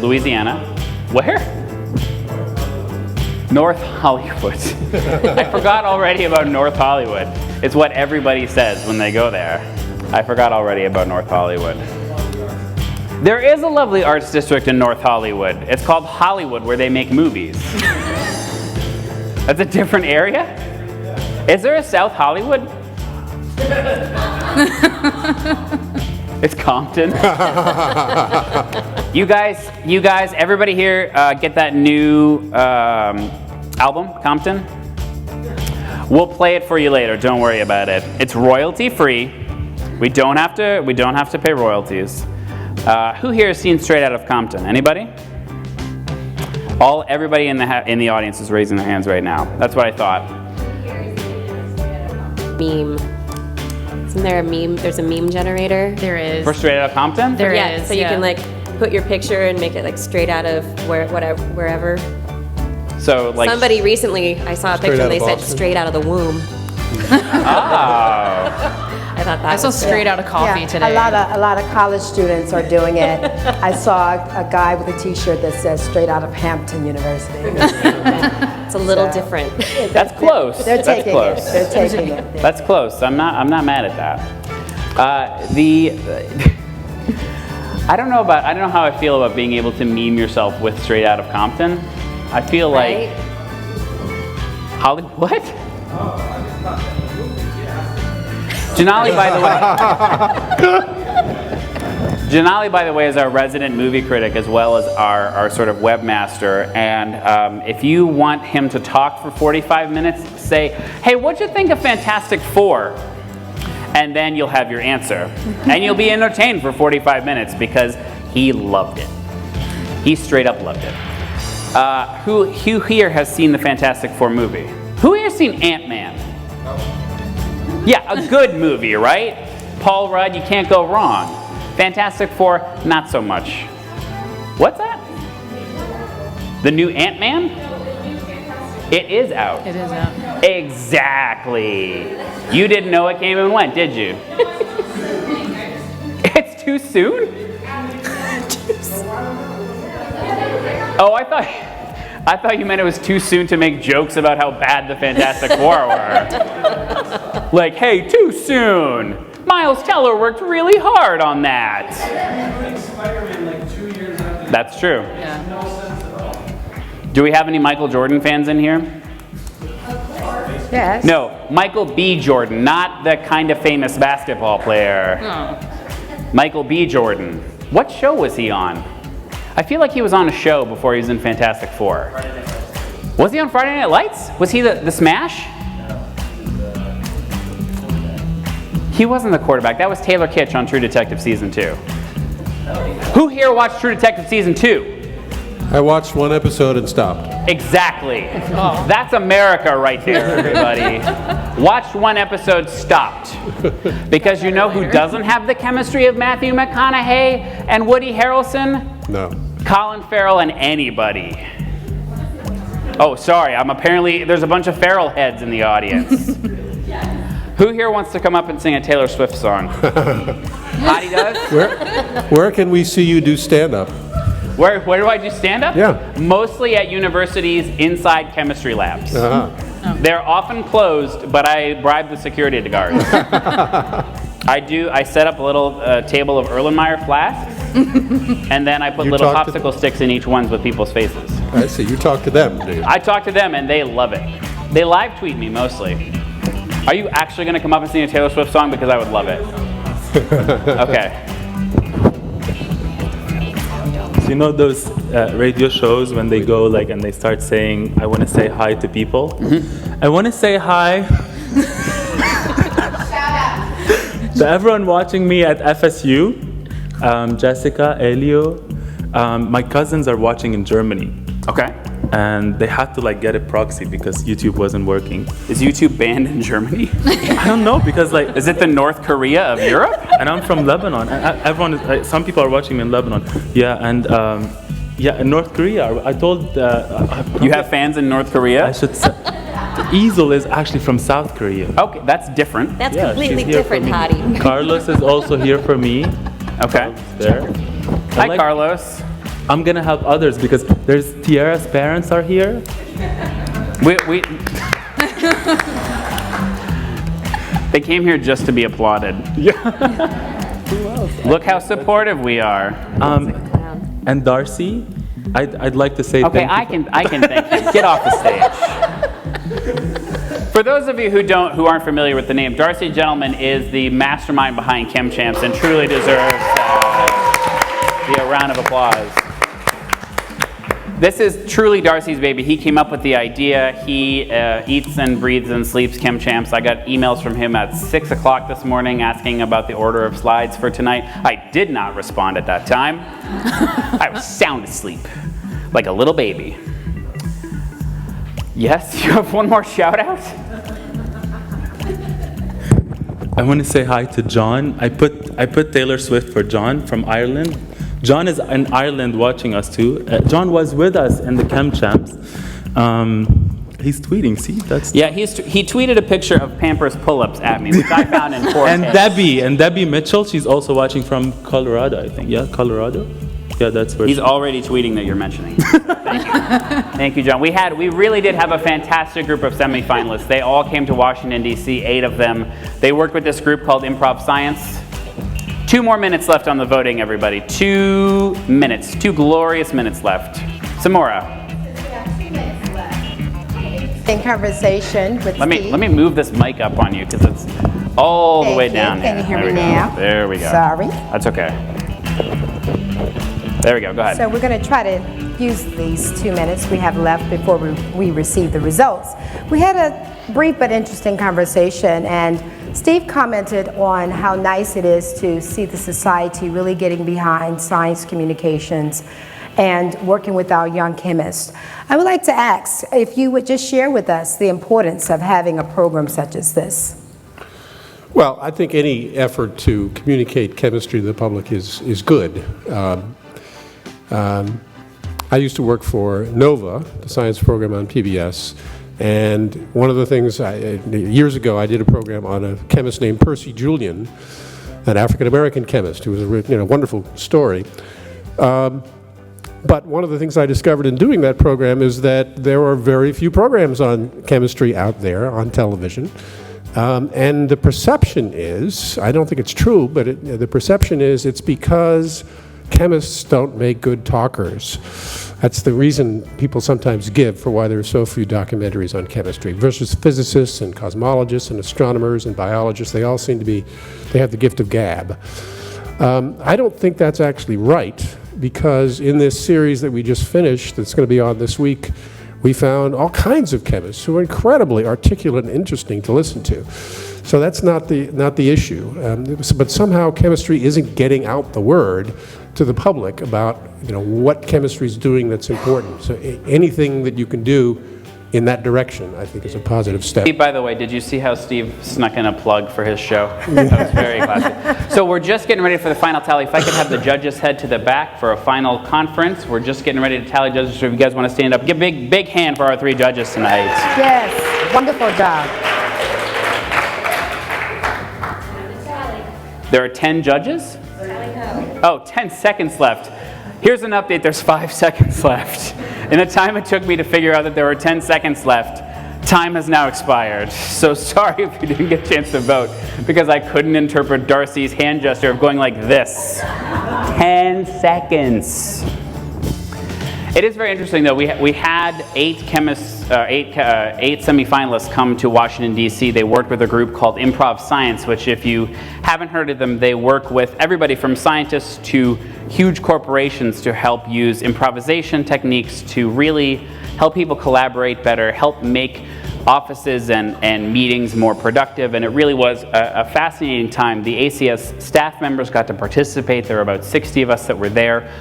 Louisiana. Where? North Hollywood. I forgot already about North Hollywood. It's what everybody says when they go there. I forgot already about North Hollywood. There is a lovely arts district in North Hollywood. It's called Hollywood, where they make movies. That's a different area? Is there a South Hollywood? It's Compton. You guys, everybody here get that new album, Compton? We'll play it for you later, don't worry about it. It's royalty free. We don't have to pay royalties. Who here has seen Straight Outta Compton? Anybody? Everybody in the audience is raising their hands right now. That's what I thought. Meme. Isn't there a meme? There's a meme generator. There is. For Straight Outta Compton? There Yeah, is, so you yeah. can like put your picture and make it like straight out of wherever. So like Somebody recently, I saw a picture and they said Boston? straight out of the womb. Oh. I thought that I saw was Straight Outta Coffee Yeah, today. a lot of college students are doing it. I saw a guy with a T-shirt that says "Straight out of Hampton University." It's a little different. That's close. They're That's taking close. it. They're taking it. That's close. I'm not mad at that. I don't know how I feel about being able to meme yourself with Straight Out of Compton. I feel like Hollywood. What? Janali, by the way, is our resident movie critic as well as our sort of webmaster. And if you want him to talk for 45 minutes, say, hey, what'd you think of Fantastic Four? And then you'll have your answer. And you'll be entertained for 45 minutes because he loved it. He straight up loved it. Who here has seen the Fantastic Four movie? Who here has seen Ant-Man? Yeah, a good movie, right? Paul Rudd, you can't go wrong. Fantastic Four, not so much. What's that? The new Ant-Man? It is out. It is out. Exactly. You didn't know it came and went, did you? It's too soon? Oh, I thought you meant it was too soon to make jokes about how bad the Fantastic Four were. Like, hey, too soon. Miles Teller worked really hard on that. That's true. Yeah. Do we have any Michael Jordan fans in here? Yes. No, Michael B. Jordan, not the kind of famous basketball player. Oh. Michael B. Jordan. What show was he on? I feel like he was on a show before he was in Fantastic Four. Was he on Friday Night Lights? Was he the Smash? He wasn't the quarterback. That was Taylor Kitsch on True Detective Season 2. Who here watched True Detective Season 2? I watched one episode and stopped. Exactly. That's America right there, everybody. Watched one episode, stopped. Because you know who doesn't have the chemistry of Matthew McConaughey and Woody Harrelson? No. Colin Farrell and anybody. Oh, sorry. There's a bunch of Farrell heads in the audience. Who here wants to come up and sing a Taylor Swift song? Hottie does? Where can we see you do stand-up? Where do I do stand-up? Yeah. Mostly at universities inside chemistry labs. Uh-huh. They're often closed, but I bribe the security guards. I set up a little table of Erlenmeyer flasks, and then I put You little talk to popsicle sticks in each ones with people's faces. I see. You talk to them, dude. I talk to them, and they love it. They live tweet me mostly. Are you actually going to come up and sing a Taylor Swift song? Because I would love it. Okay. You know those radio shows when they go like and they start saying, I want to say hi to people? I want to say hi. So everyone watching me at FSU, Jessica, Elio, my cousins are watching in Germany. Okay. And they had to like get a proxy because YouTube wasn't working. Is YouTube banned in Germany? I don't know because like, Is it the North Korea of Europe? and I'm from Lebanon. Everyone is, some people are watching me in Lebanon. Yeah, and yeah, in North Korea. I told You have fans in North Korea? I should say the easel is actually from South Korea. Okay, that's different. That's Yeah, completely she's here for different, me. Hottie. Carlos is also here for me. Okay. There. Hi, like- Carlos. I'm gonna help others because there's Tiera's parents are here. We They came here just to be applauded. Yeah. Who else? Look how supportive we are. And Darcy, I'd like to say Okay, thank you. I can thank you. Get off the stage. For those of you who aren't familiar with the name, Darcy Gentleman is the mastermind behind ChemChamps and truly deserves a round of applause. This is truly Darcy's baby. He came up with the idea. He eats and breathes and sleeps ChemChamps. I got emails from him at 6 o'clock this morning asking about the order of slides for tonight. I did not respond at that time. I was sound asleep, like a little baby. Yes, you have one more shout out? I want to say hi to John. I put Taylor Swift for John from Ireland. John is in Ireland watching us too. John was with us in the ChemChamps. He's tweeting. See, that's Yeah, he tweeted a picture of Pampers pull-ups at me, which I found in 4K. and Debbie Mitchell. She's also watching from Colorado, I think. Yeah, Colorado. Yeah, that's where. He's already tweeting that you're mentioning. Thank you. Thank you, John. We really did have a fantastic group of semifinalists. They all came to Washington, D.C., 8 of them. They worked with this group called Improv Science. 2 more minutes left on the voting, everybody. 2 minutes. 2 glorious minutes left. Samora. In conversation with Let Steve. me move this mic up on you because it's all the way Thank you. down Can here. you hear There me we go. now? There we go. Sorry. That's okay. There we go. Go ahead. So we're going to try to use these 2 minutes we have left before we receive the results. We had a brief but interesting conversation, and Steve commented on how nice it is to see the society really getting behind science communications and working with our young chemists. I would like to ask if you would just share with us the importance of having a program such as this. Well, I think any effort to communicate chemistry to the public is good. I used to work for NOVA, the science program on PBS, and one of the things, years ago, I did a program on a chemist named Percy Julian, an African-American chemist who was a wonderful story. But one of the things I discovered in doing that program is that there are very few programs on chemistry out there on television. And the perception is, I don't think it's true, but the perception is it's because chemists don't make good talkers. That's the reason people sometimes give for why there are so few documentaries on chemistry versus physicists and cosmologists and astronomers and biologists. They all seem to be, they have the gift of gab. I don't think that's actually right, because in this series that we just finished, that's going to be on this week, we found all kinds of chemists who are incredibly articulate and interesting to listen to. So that's not the issue. But somehow chemistry isn't getting out the word to the public about what chemistry is doing that's important. So anything that you can do in that direction, I think, is a positive step. By the way, did you see how Steve snuck in a plug for his show? That was very classy. So we're just getting ready for the final tally. If I could have the judges head to the back for a final conference. We're just getting ready to tally judges. So if you guys want to stand up, give a big hand for our 3 judges tonight. Yes, wonderful job. There are 10 judges? Oh, 10 seconds left. Here's an update, there's 5 seconds left. In the time it took me to figure out that there were 10 seconds left, time has now expired. So sorry if you didn't get a chance to vote, because I couldn't interpret Darcy's hand gesture of going like this. 10 seconds. It is very interesting, though. We had 8 chemists, 8 semifinalists come to Washington, D.C. They worked with a group called Improv Science, which, if you haven't heard of them, they work with everybody from scientists to huge corporations to help use improvisation techniques to really help people collaborate better, help make offices and meetings more productive, and it really was a fascinating time. The ACS staff members got to participate. There were about 60 of us that were there,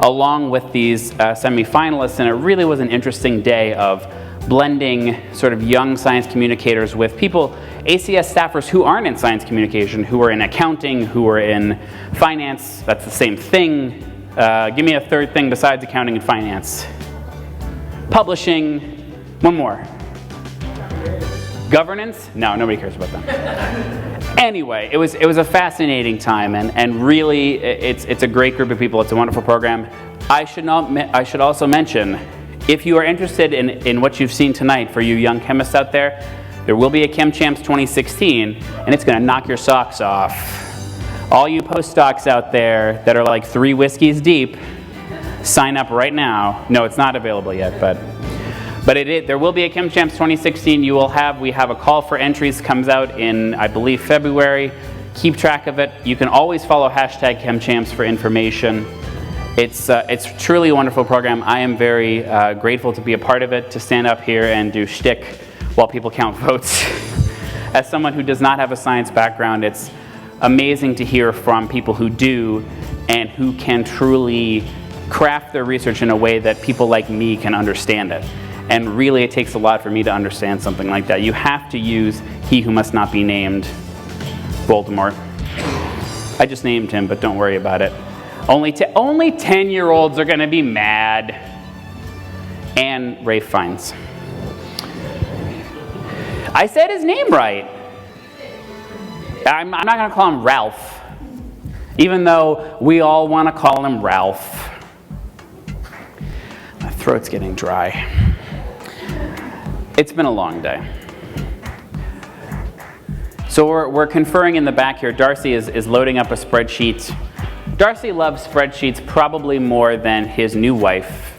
along with these semi-finalists, and it really was an interesting day of blending sort of young science communicators with people, ACS staffers who aren't in science communication, who are in accounting, who are in finance. That's the same thing. Give me a third thing besides accounting and finance. Publishing. One more. Governance? No, nobody cares about them. Anyway, it was a fascinating time, and really, it's a great group of people. It's a wonderful program. I should also mention, if you are interested in what you've seen tonight, for you young chemists out there, there will be a ChemChamps 2016, and it's going to knock your socks off. All you postdocs out there that are like 3 whiskeys deep, sign up right now. No, it's not available yet, but there will be a ChemChamps 2016. We have a call for entries, comes out in, I believe, February. Keep track of it. You can always follow hashtag ChemChamps for information. It's truly a wonderful program. I am very grateful to be a part of it, to stand up here and do shtick while people count votes. As someone who does not have a science background, it's amazing to hear from people who do and who can truly craft their research in a way that people like me can understand it. And really, it takes a lot for me to understand something like that. You have to use he who must not be named, Voldemort. I just named him, but don't worry about it. Only 10-year-olds are going to be mad. And Rafe Fiennes. I said his name right. I'm not going to call him Ralph, even though we all want to call him Ralph. My throat's getting dry. It's been a long day. So we're conferring in the back here. Darcy is loading up a spreadsheet. Darcy loves spreadsheets probably more than his new wife.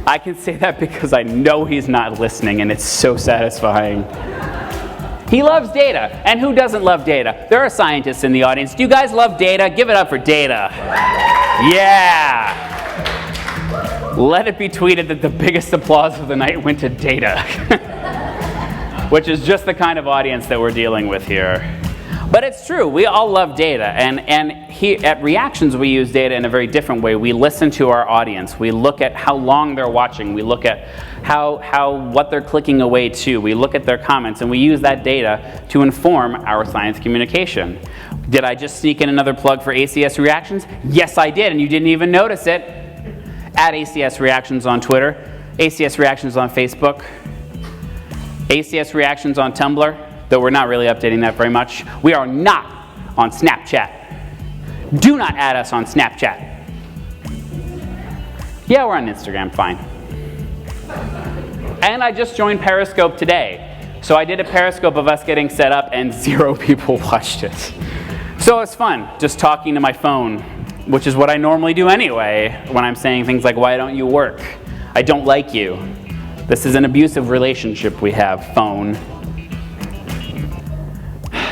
I can say that because I know he's not listening, and it's so satisfying. He loves data, and who doesn't love data? There are scientists in the audience. Do you guys love data? Give it up for data. Yeah. Let it be tweeted that the biggest applause of the night went to data, which is just the kind of audience that we're dealing with here. But it's true, we all love data, and here at Reactions we use data in a very different way. We listen to our audience, we look at how long they're watching, we look at what they're clicking away to, we look at their comments, and we use that data to inform our science communication. Did I just sneak in another plug for ACS Reactions? Yes, I did, and you didn't even notice it. At ACS Reactions on Twitter, ACS Reactions on Facebook, ACS Reactions on Tumblr, though we're not really updating that very much. We are not on Snapchat. Do not add us on Snapchat. Yeah, we're on Instagram, fine. And I just joined Periscope today. So I did a Periscope of us getting set up and 0 people watched it. So it was fun, just talking to my phone, which is what I normally do anyway when I'm saying things like, why don't you work? I don't like you. This is an abusive relationship we have, phone.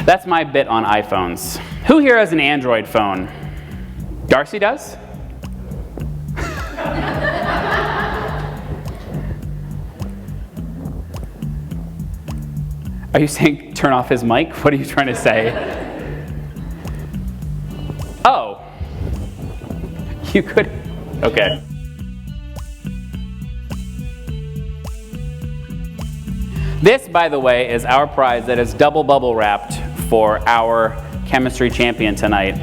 That's my bit on iPhones. Who here has an Android phone? Darcy does? Are you saying turn off his mic? What are you trying to say? Oh. You could, okay. This, by the way, is our prize that is double bubble wrapped for our chemistry champion tonight.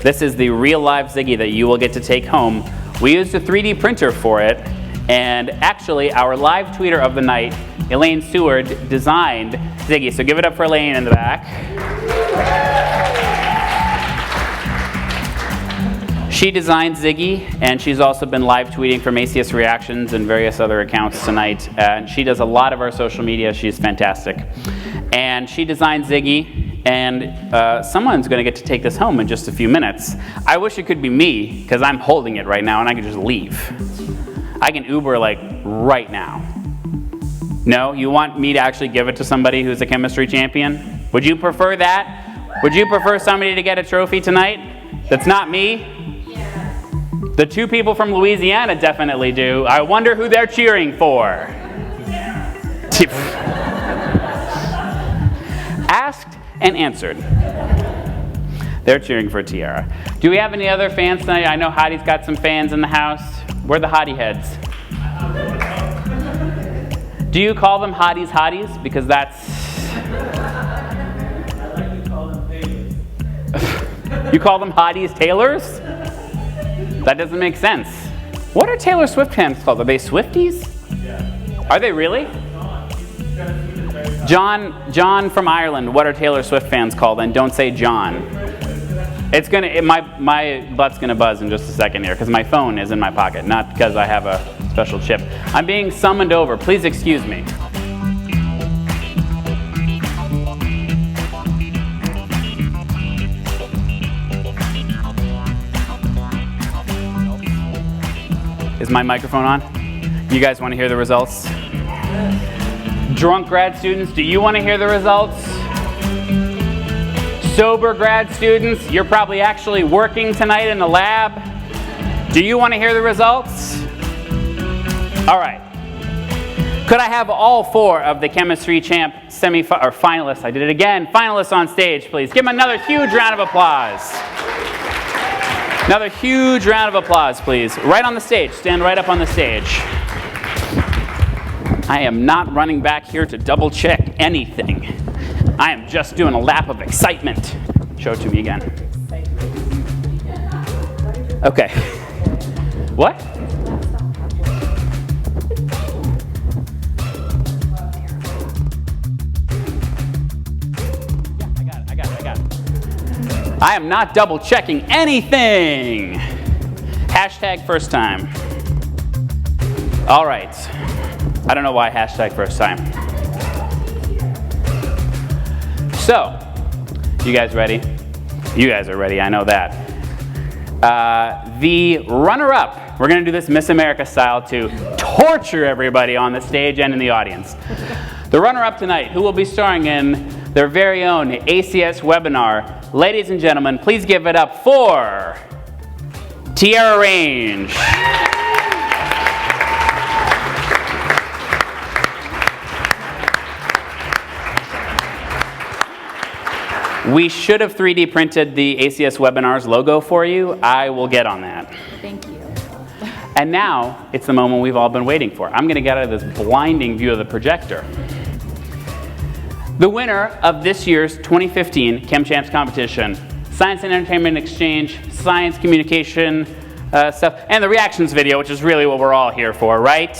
This is the real live Ziggy that you will get to take home. We used a 3D printer for it, and actually our live tweeter of the night, Elaine Seward, designed Ziggy. So give it up for Elaine in the back. She designed Ziggy, and she's also been live tweeting from ACS Reactions and various other accounts tonight. And she does a lot of our social media. She's fantastic. And she designed Ziggy, and someone's going to get to take this home in just a few minutes. I wish it could be me, because I'm holding it right now, and I can just leave. I can Uber, like, right now. No? You want me to actually give it to somebody who's a chemistry champion? Would you prefer that? Would you prefer somebody to get a trophy tonight that's not me? The 2 people from Louisiana definitely do. I wonder who they're cheering for. Asked and answered. They're cheering for Tiierra. Do we have any other fans tonight? I know Hottie's got some fans in the house. Where are the Hottie heads? Do you call them Hotties hotties? Because that's... You call them Hotties Taylors? That doesn't make sense. What are Taylor Swift fans called? Are they Swifties? Yeah. Are they really? John from Ireland. What are Taylor Swift fans called? And don't say John. It's gonna. My butt's gonna buzz in just a second here because my phone is in my pocket, not because I have a special chip. I'm being summoned over. Please excuse me. Is my microphone on? You guys want to hear the results? Drunk grad students, do you want to hear the results? Sober grad students, you're probably actually working tonight in the lab. Do you want to hear the results? All right. Could I have all 4 of the Chemistry Champ finalists? I did it again. Finalists on stage, please. Give them another huge round of applause. Another huge round of applause, please. Right on the stage. Stand right up on the stage. I am not running back here to double check anything. I am just doing a lap of excitement. Show it to me again. Okay. What? I am not double checking anything. Hashtag first time. All right. I don't know why hashtag first time. So, you guys ready? You guys are ready, I know that. The runner-up, we're gonna do this Miss America style to torture everybody on the stage and in the audience. The runner-up tonight, who will be starring in their very own ACS webinar. Ladies and gentlemen, please give it up for Tiierra Range. We should have 3D printed the ACS Webinars logo for you. I will get on that. Thank you. And now, it's the moment we've all been waiting for. I'm gonna get out of this blinding view of the projector. The winner of this year's 2015 ChemChamps competition, Science and Entertainment Exchange, Science Communication stuff, and the reactions video, which is really what we're all here for, right?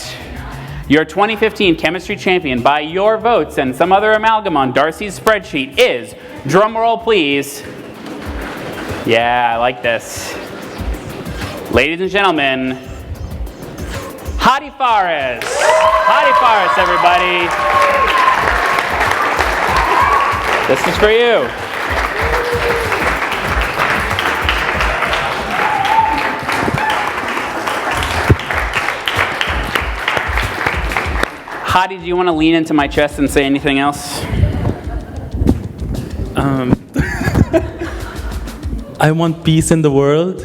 Your 2015 chemistry champion by your votes and some other amalgam on Darcy's spreadsheet is, drumroll please, yeah, I like this. Ladies and gentlemen, Hottie Paris. Hottie Paris, everybody. This is for you. Hottie, do you want to lean into my chest and say anything else? I want peace in the world.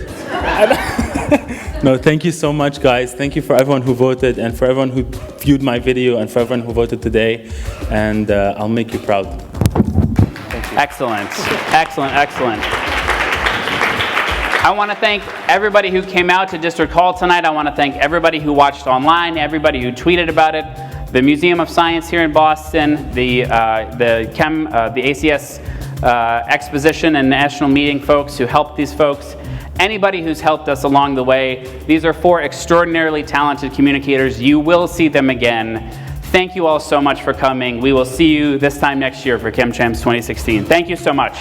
No, thank you so much, guys. Thank you for everyone who voted and for everyone who viewed my video and for everyone who voted today. And I'll make you proud. Excellent, excellent, excellent. I want to thank everybody who came out to District Hall tonight. I want to thank everybody who watched online, everybody who tweeted about it, the Museum of Science here in Boston, the ACS exposition and national meeting folks who helped these folks, anybody who's helped us along the way. These are 4 extraordinarily talented communicators. You will see them again. Thank you all so much for coming. We will see you this time next year for ChemChamps 2016. Thank you so much.